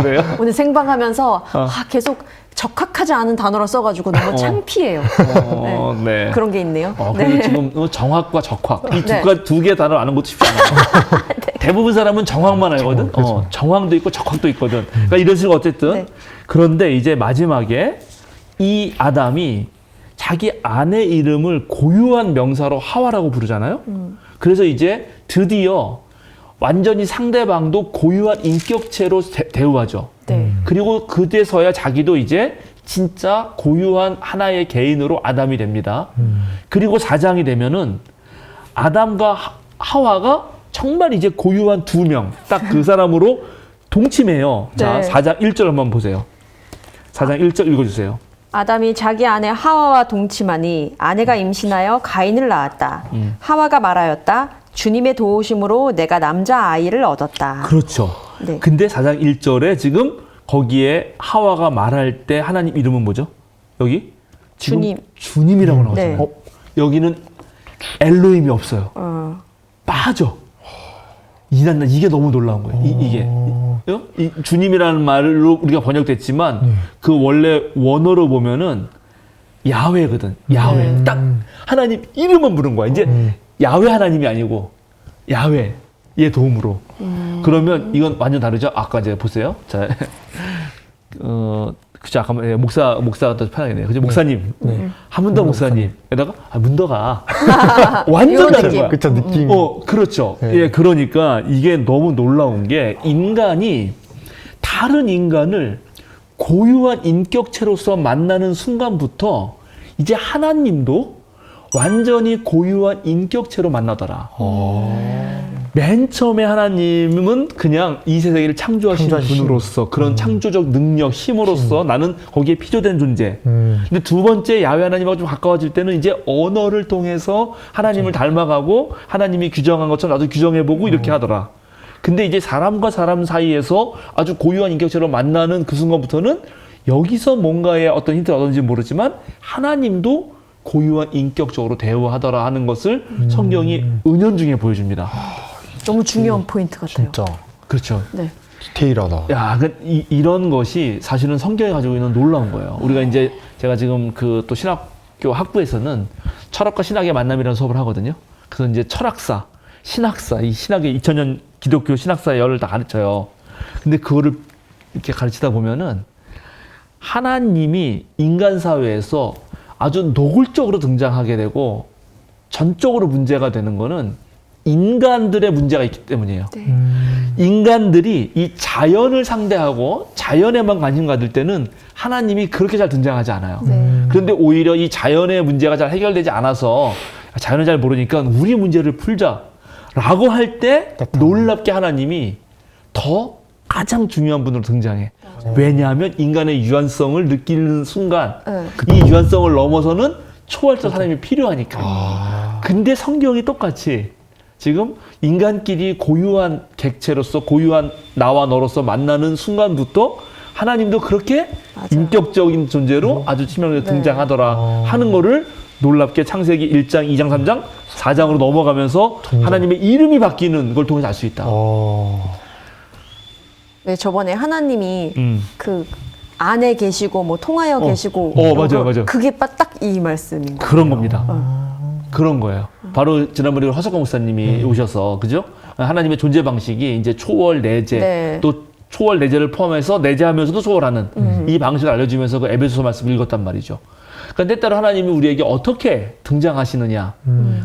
그래요? 오늘 생방하면서 계속 적합하지 않은 단어를 써가지고 너무 창피해요. 네. 그런 게 있네요. 그래서 지금 정확과 적확 이 네. 두 개 단어를 아는 것도 쉽지 않아요. 대부분 사람은 정확만 알거든. 그렇죠. 정확도 있고 적확도 있거든. 그러니까 이런 식으로 어쨌든 네. 그런데 이제 마지막에 이 아담이 자기 아내 이름을 고유한 명사로 하와라고 부르잖아요. 그래서 이제 드디어 완전히 상대방도 고유한 인격체로 대우하죠. 네. 그리고 그때서야 자기도 이제 진짜 고유한 하나의 개인으로 아담이 됩니다. 그리고 4장이 되면은 아담과 하와가 정말 이제 고유한 두 명, 딱 그 사람으로 동침해요. 자, 네. 4장 1절 한번 보세요. 4장 1절 읽어주세요. 아담이 자기 아내 하와와 동침하니 아내가 임신하여 가인을 낳았다. 하와가 말하였다. 주님의 도우심으로 내가 남자 아이를 얻었다. 그렇죠. 네. 근데 4장 1절에 지금 거기에 하와가 말할 때 하나님 이름은 뭐죠? 여기? 지금 주님. 주님이라고 나오잖아요. 네. 여기는 엘로힘이 없어요. 빠져. 이게 너무 놀라운 거예요. 이게. 이 주님이라는 말로 우리가 번역됐지만 그 원래 원어로 보면은 야훼거든. 야훼. 딱 하나님 이름만 부른 거야. 이제 야훼 하나님이 아니고 야훼의 도움으로. 그러면 이건 완전 다르죠. 아까 이제 보세요. 자, 그죠. 아까 목사가 더 편하겠네요. 그죠. 목사님. 한문더 목사님. 에다가 문더가 완전 다른 거야. 그쵸, 느낌. 그렇죠. 네. 예, 그러니까 이게 너무 놀라운 게 인간이 다른 인간을 고유한 인격체로서 만나는 순간부터 이제 하나님도 완전히 고유한 인격체로 만나더라. 맨 처음에 하나님은 그냥 이 세상을 창조하신 분으로서 그런 창조적 능력, 힘으로서 나는 거기에 피조된 존재. 근데 두 번째 야훼 하나님하고 좀 가까워질 때는 이제 언어를 통해서 하나님을 닮아가고 하나님이 규정한 것처럼 나도 규정해보고 이렇게 하더라. 근데 이제 사람과 사람 사이에서 아주 고유한 인격체로 만나는 그 순간부터는 여기서 뭔가의 어떤 힌트를 얻었는지 모르지만 하나님도 고유한 인격적으로 대우하더라 하는 것을 성경이 은연중에 보여줍니다. 너무 중요한 포인트 같아요. 진짜 그렇죠. 네. 디테일하다. 야, 이런 것이 사실은 성경이 가지고 있는 놀라운 거예요. 우리가 이제 제가 지금 그 또 신학교 학부에서는 철학과 신학의 만남이라는 수업을 하거든요. 그래서 이제 철학사, 신학사, 이 신학의 2000년 기독교 신학사의 열을 다 가르쳐요. 근데 그거를 이렇게 가르치다 보면은 하나님이 인간 사회에서 아주 노골적으로 등장하게 되고 전적으로 문제가 되는 거는 인간들의 문제가 있기 때문이에요. 네. 인간들이 이 자연을 상대하고 자연에만 관심 가질 때는 하나님이 그렇게 잘 등장하지 않아요. 네. 그런데 오히려 이 자연의 문제가 잘 해결되지 않아서 자연을 잘 모르니까 우리 문제를 풀자라고 할 때 놀랍게 하나님이 더 가장 중요한 분으로 등장해. 왜냐하면 인간의 유한성을 느끼는 순간 이 유한성을 넘어서는 초월적 하나님이 필요하니까. 근데 성경이 똑같이 지금 인간끼리 고유한 객체로서 고유한 나와 너로서 만나는 순간부터 하나님도 그렇게 인격적인 존재로 아주 치명적으로 등장하더라 하는 거를 놀랍게 창세기 1장, 2장, 3장, 4장으로 넘어가면서 하나님의 이름이 바뀌는 걸 통해서 알 수 있다. 네, 저번에 하나님이 그 안에 계시고 뭐 통하여 계시고 맞아요. 그게 딱 이 말씀인 거예요. 그런 겁니다. 그런 거예요. 바로 지난번에 허석광 목사님이 오셔서 그죠? 하나님의 존재 방식이 이제 초월, 내재, 네. 또 초월, 내재를 포함해서 내재하면서도 초월하는 이 방식을 알려주면서 그 에베소서 말씀을 읽었단 말이죠. 그런데 때로 하나님이 우리에게 어떻게 등장하시느냐,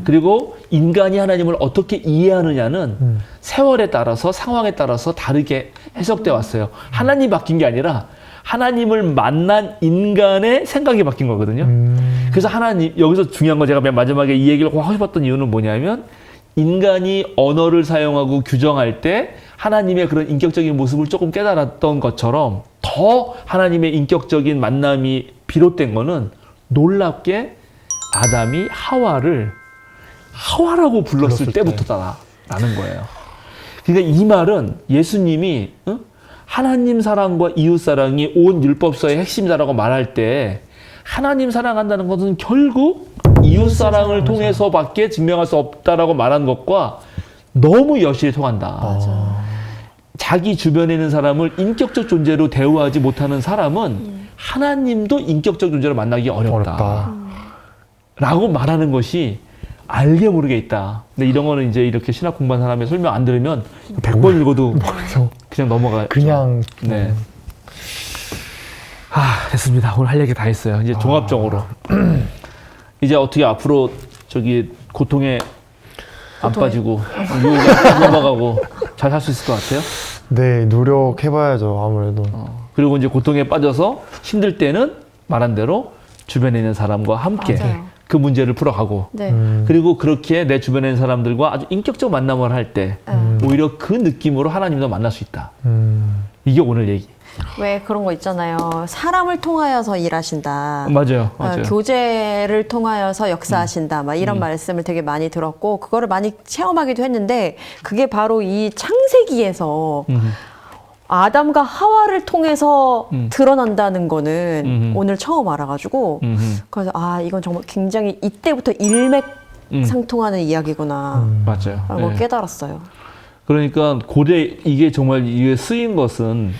그리고 인간이 하나님을 어떻게 이해하느냐는 세월에 따라서 상황에 따라서 다르게 해석돼 왔어요. 하나님이 바뀐 게 아니라 하나님을 만난 인간의 생각이 바뀐 거거든요. 그래서 하나님, 여기서 중요한 거 제가 맨 마지막에 이 얘기를 하고 싶었던 이유는 뭐냐면 인간이 언어를 사용하고 규정할 때 하나님의 그런 인격적인 모습을 조금 깨달았던 것처럼 더 하나님의 인격적인 만남이 비롯된 거는 놀랍게 아담이 하와라고 불렀을 때부터다라는 거예요. 그러니까 이 말은 예수님이 하나님 사랑과 이웃 사랑이 온 율법서의 핵심이다라고 말할 때 하나님 사랑한다는 것은 결국 이웃 사랑을 통해서밖에 증명할 수 없다라고 말한 것과 너무 여실히 통한다. 맞아. 자기 주변에 있는 사람을 인격적 존재로 대우하지 못하는 사람은 하나님도 인격적 존재로 만나기 어렵다. 라고 말하는 것이 알게 모르게 있다. 근데 이런 거는 이제 이렇게 신학 공부한 사람의 설명 안 들으면 100번 읽어도 그냥 넘어가요. 그냥 네. 됐습니다. 오늘 할 얘기 다 했어요. 이제 종합적으로 이제 어떻게 앞으로 저기 고통에 안 빠지고 유혹에 넘어가고 잘 살 수 있을 것 같아요? 네, 노력해봐야죠, 아무래도. 그리고 이제 고통에 빠져서 힘들 때는 말한 대로 주변에 있는 사람과 함께 맞아요. 그 문제를 풀어가고 네. 그리고 그렇게 내 주변에 있는 사람들과 아주 인격적 만남을 할 때 오히려 그 느낌으로 하나님도 만날 수 있다. 이게 오늘 얘기. 왜 그런 거 있잖아요. 사람을 통하여서 일하신다. 맞아요. 교제를 통하여서 역사하신다. 막 이런 말씀을 되게 많이 들었고 그거를 많이 체험하기도 했는데 그게 바로 이 창세기에서 아담과 하와를 통해서 드러난다는 거는 오늘 처음 알아가지고 그래서 이건 정말 굉장히 이때부터 일맥상통하는 이야기구나 맞아요. 라고 깨달았어요. 그러니까 고대 이게 정말 이게 쓰인 것은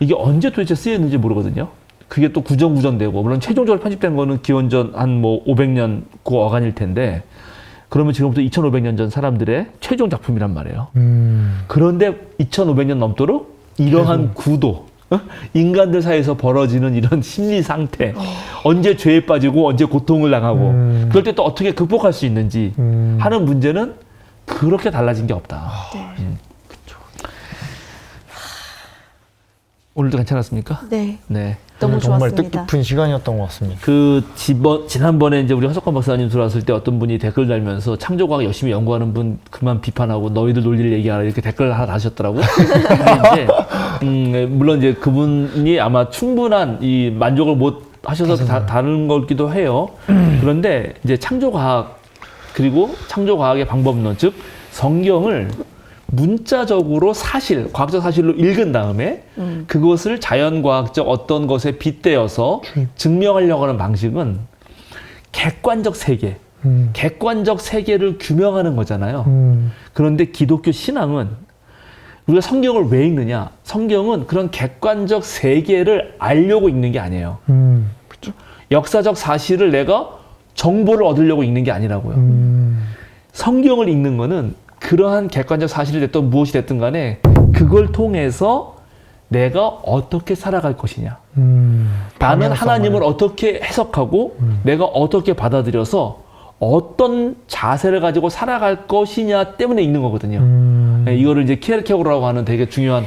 이게 언제 도대체 쓰였는지 모르거든요. 그게 또 구전되고 물론 최종적으로 편집된 거는 기원전 한 뭐 500년 그 어간일 텐데 그러면 지금부터 2500년 전 사람들의 최종 작품이란 말이에요. 그런데 2500년 넘도록 이러한 구도, 인간들 사이에서 벌어지는 이런 심리 상태, 언제 죄에 빠지고 언제 고통을 당하고 그럴 때 또 어떻게 극복할 수 있는지 하는 문제는 그렇게 달라진 게 없다. 그렇죠. 오늘도 괜찮았습니까? 네. 네. 너무 정말 좋았습니다. 뜻깊은 시간이었던 것 같습니다. 지난번에 이제 우리 허석권 박사님 들어왔을 때 어떤 분이 댓글 달면서 창조과학 열심히 연구하는 분 그만 비판하고 너희들 논리를 얘기하라 이렇게 댓글 하나 다셨더라고. 근데 이제, 물론 이제 그분이 아마 충분한 이 만족을 못 하셔서 다른 거기도 해요. 그런데 이제 창조과학 그리고 창조과학의 방법론 즉 성경을 문자적으로 과학적 사실로 읽은 다음에 그것을 자연과학적 어떤 것에 빗대어서 증명하려고 하는 방식은 객관적 세계, 객관적 세계를 규명하는 거잖아요. 그런데 기독교 신앙은 우리가 성경을 왜 읽느냐? 성경은 그런 객관적 세계를 알려고 읽는 게 아니에요. 그렇죠. 역사적 사실을 내가 정보를 얻으려고 읽는 게 아니라고요. 성경을 읽는 거는 그러한 객관적 사실이 됐든 무엇이 됐든 간에 그걸 통해서 내가 어떻게 살아갈 것이냐. 나는 하나님을 어떻게 해석하고 내가 어떻게 받아들여서 어떤 자세를 가지고 살아갈 것이냐 때문에 읽는 거거든요. 네, 이거를 이제 키에르케고르라고 하는 되게 중요한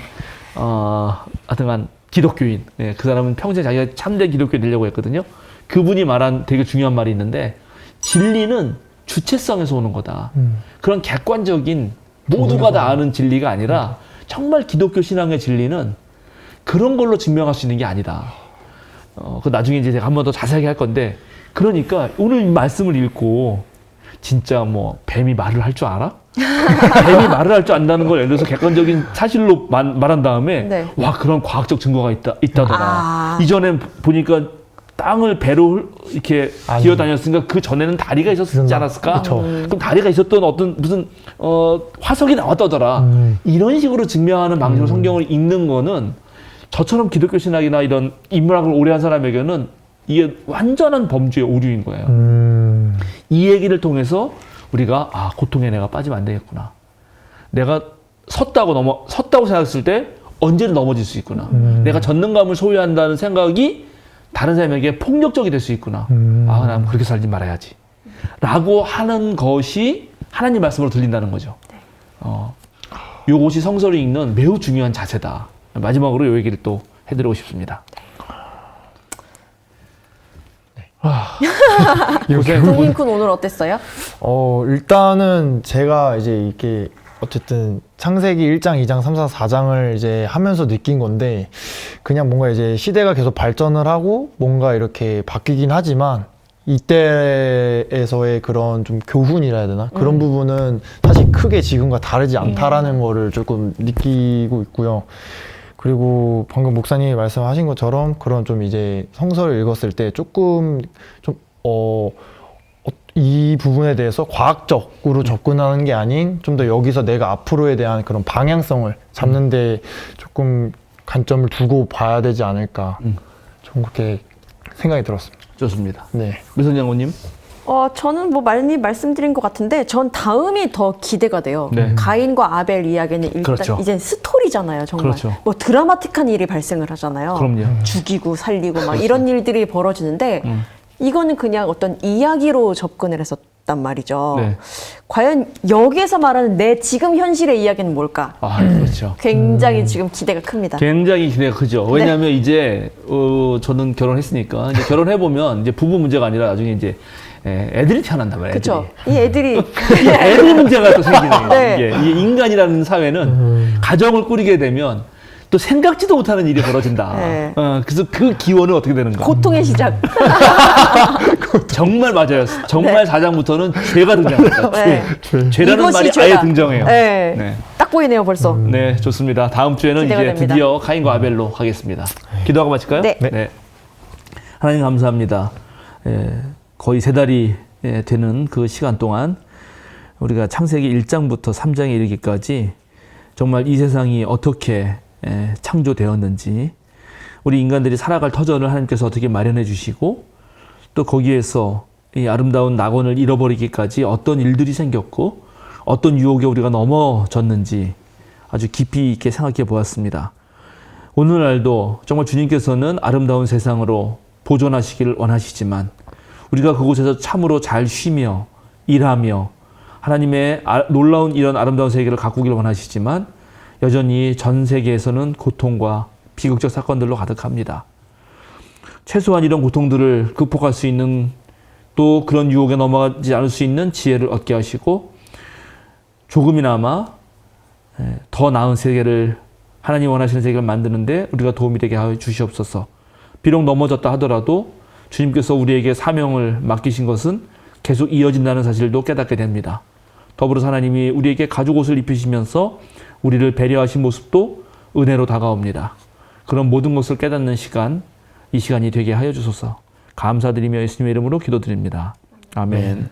하여튼간 기독교인. 네, 그 사람은 평생 자기가 참된 기독교인 되려고 했거든요. 그분이 말한 되게 중요한 말이 있는데 진리는 주체성에서 오는 거다. 그런 객관적인 모두가 다 아는 진리가 아니라 정말 기독교 신앙의 진리는 그런 걸로 증명할 수 있는 게 아니다. 그 나중에 이제 제가 한 번 더 자세하게 할 건데 그러니까 오늘 이 말씀을 읽고 진짜 뭐 뱀이 말을 할 줄 알아? 뱀이 말을 할 줄 안다는 걸 예를 들어서 객관적인 사실로 말한 다음에 네. 와 그런 과학적 증거가 있다더라. 이전엔 보니까 땅을 배로 이렇게 기어다녔으니까 그 전에는 다리가 있었지 않았을까? 그럼 다리가 있었던 어떤 무슨 화석이 나왔다더라. 이런 식으로 증명하는 방식으로 성경을 읽는 거는 저처럼 기독교 신학이나 이런 인문학을 오래 한 사람에게는 이게 완전한 범주의 오류인 거예요. 이 얘기를 통해서 우리가 고통에 내가 빠지면 안 되겠구나. 내가 섰다고 생각했을 때 언제든 넘어질 수 있구나. 내가 전능감을 소유한다는 생각이 다른 사람에게 폭력적이 될 수 있구나. 난 그렇게 살지 말아야지. 라고 하는 것이 하나님 말씀으로 들린다는 거죠. 요것이 성서를 읽는 매우 중요한 자세다. 마지막으로 요 얘기를 또 해드리고 싶습니다. 동인쿤 오늘 어땠어요? 일단은 제가 이제 이렇게 어쨌든 창세기 1장, 2장, 3, 4, 4장을 이제 하면서 느낀 건데 그냥 뭔가 이제 시대가 계속 발전을 하고 뭔가 이렇게 바뀌긴 하지만 이때에서의 그런 좀 교훈이라 해야 되나? 그런 부분은 사실 크게 지금과 다르지 않다라는 거를 조금 느끼고 있고요. 그리고 방금 목사님이 말씀하신 것처럼 그런 좀 이제 성서를 읽었을 때 조금 좀 이 부분에 대해서 과학적으로 접근하는 게 아닌 좀 더 여기서 내가 앞으로에 대한 그런 방향성을 잡는데 조금 관점을 두고 봐야 되지 않을까. 좀 그렇게 생각이 들었습니다. 좋습니다. 네. 미선 장모님. 저는 뭐 많이 말씀드린 것 같은데 전 다음이 더 기대가 돼요. 네. 가인과 아벨 이야기는 일단 그렇죠. 이젠 스토리잖아요. 정말 그렇죠. 뭐 드라마틱한 일이 발생을 하잖아요. 그럼요. 죽이고 살리고 막 이런 일들이 벌어지는데 이거는 그냥 어떤 이야기로 접근을 했었단 말이죠. 네. 과연 여기에서 말하는 내 지금 현실의 이야기는 뭘까? 그렇죠. 굉장히 지금 기대가 큽니다. 굉장히 기대가 크죠. 왜냐하면 이제 저는 결혼했으니까 이제 결혼해 보면 이제 부부 문제가 아니라 나중에 이제 애들이 태어난단 말이에요. 그렇죠. 이 애들이 애들 문제가 또 생기는 거예요. 네. 이게 인간이라는 사회는 가정을 꾸리게 되면 또 생각지도 못하는 일이 벌어진다. 네. 그래서 그 기원은 어떻게 되는가? 고통의 시작. 정말 맞아요. 정말 네. 4장부터는 죄가 등장합니다. 네. 죄라는 이것이 말이 죄다. 아예 등장해요. 네. 네. 딱 보이네요, 벌써. 네, 좋습니다. 다음 주에는 기대가 이제 됩니다. 드디어 가인과 아벨로 가겠습니다. 기도하고 마칠까요? 네. 하나님 감사합니다. 거의 3달이 되는 그 시간 동안 우리가 창세기 1장부터 3장에 이르기까지 정말 이 세상이 어떻게 창조되었는지, 우리 인간들이 살아갈 터전을 하나님께서 어떻게 마련해 주시고, 또 거기에서 이 아름다운 낙원을 잃어버리기까지 어떤 일들이 생겼고 어떤 유혹에 우리가 넘어졌는지 아주 깊이 있게 생각해 보았습니다. 오늘날도 정말 주님께서는 아름다운 세상으로 보존하시기를 원하시지만 우리가 그곳에서 참으로 잘 쉬며 일하며 하나님의 놀라운 이런 아름다운 세계를 가꾸기를 원하시지만 여전히 전 세계에서는 고통과 비극적 사건들로 가득합니다. 최소한 이런 고통들을 극복할 수 있는, 또 그런 유혹에 넘어가지 않을 수 있는 지혜를 얻게 하시고 조금이나마 더 나은 세계를, 하나님 원하시는 세계를 만드는데 우리가 도움이 되게 하여 주시옵소서. 비록 넘어졌다 하더라도 주님께서 우리에게 사명을 맡기신 것은 계속 이어진다는 사실도 깨닫게 됩니다. 더불어서 하나님이 우리에게 가죽옷을 입히시면서 우리를 배려하신 모습도 은혜로 다가옵니다. 그런 모든 것을 깨닫는 시간, 이 시간이 되게 하여 주소서. 감사드리며 예수님의 이름으로 기도드립니다. 아멘.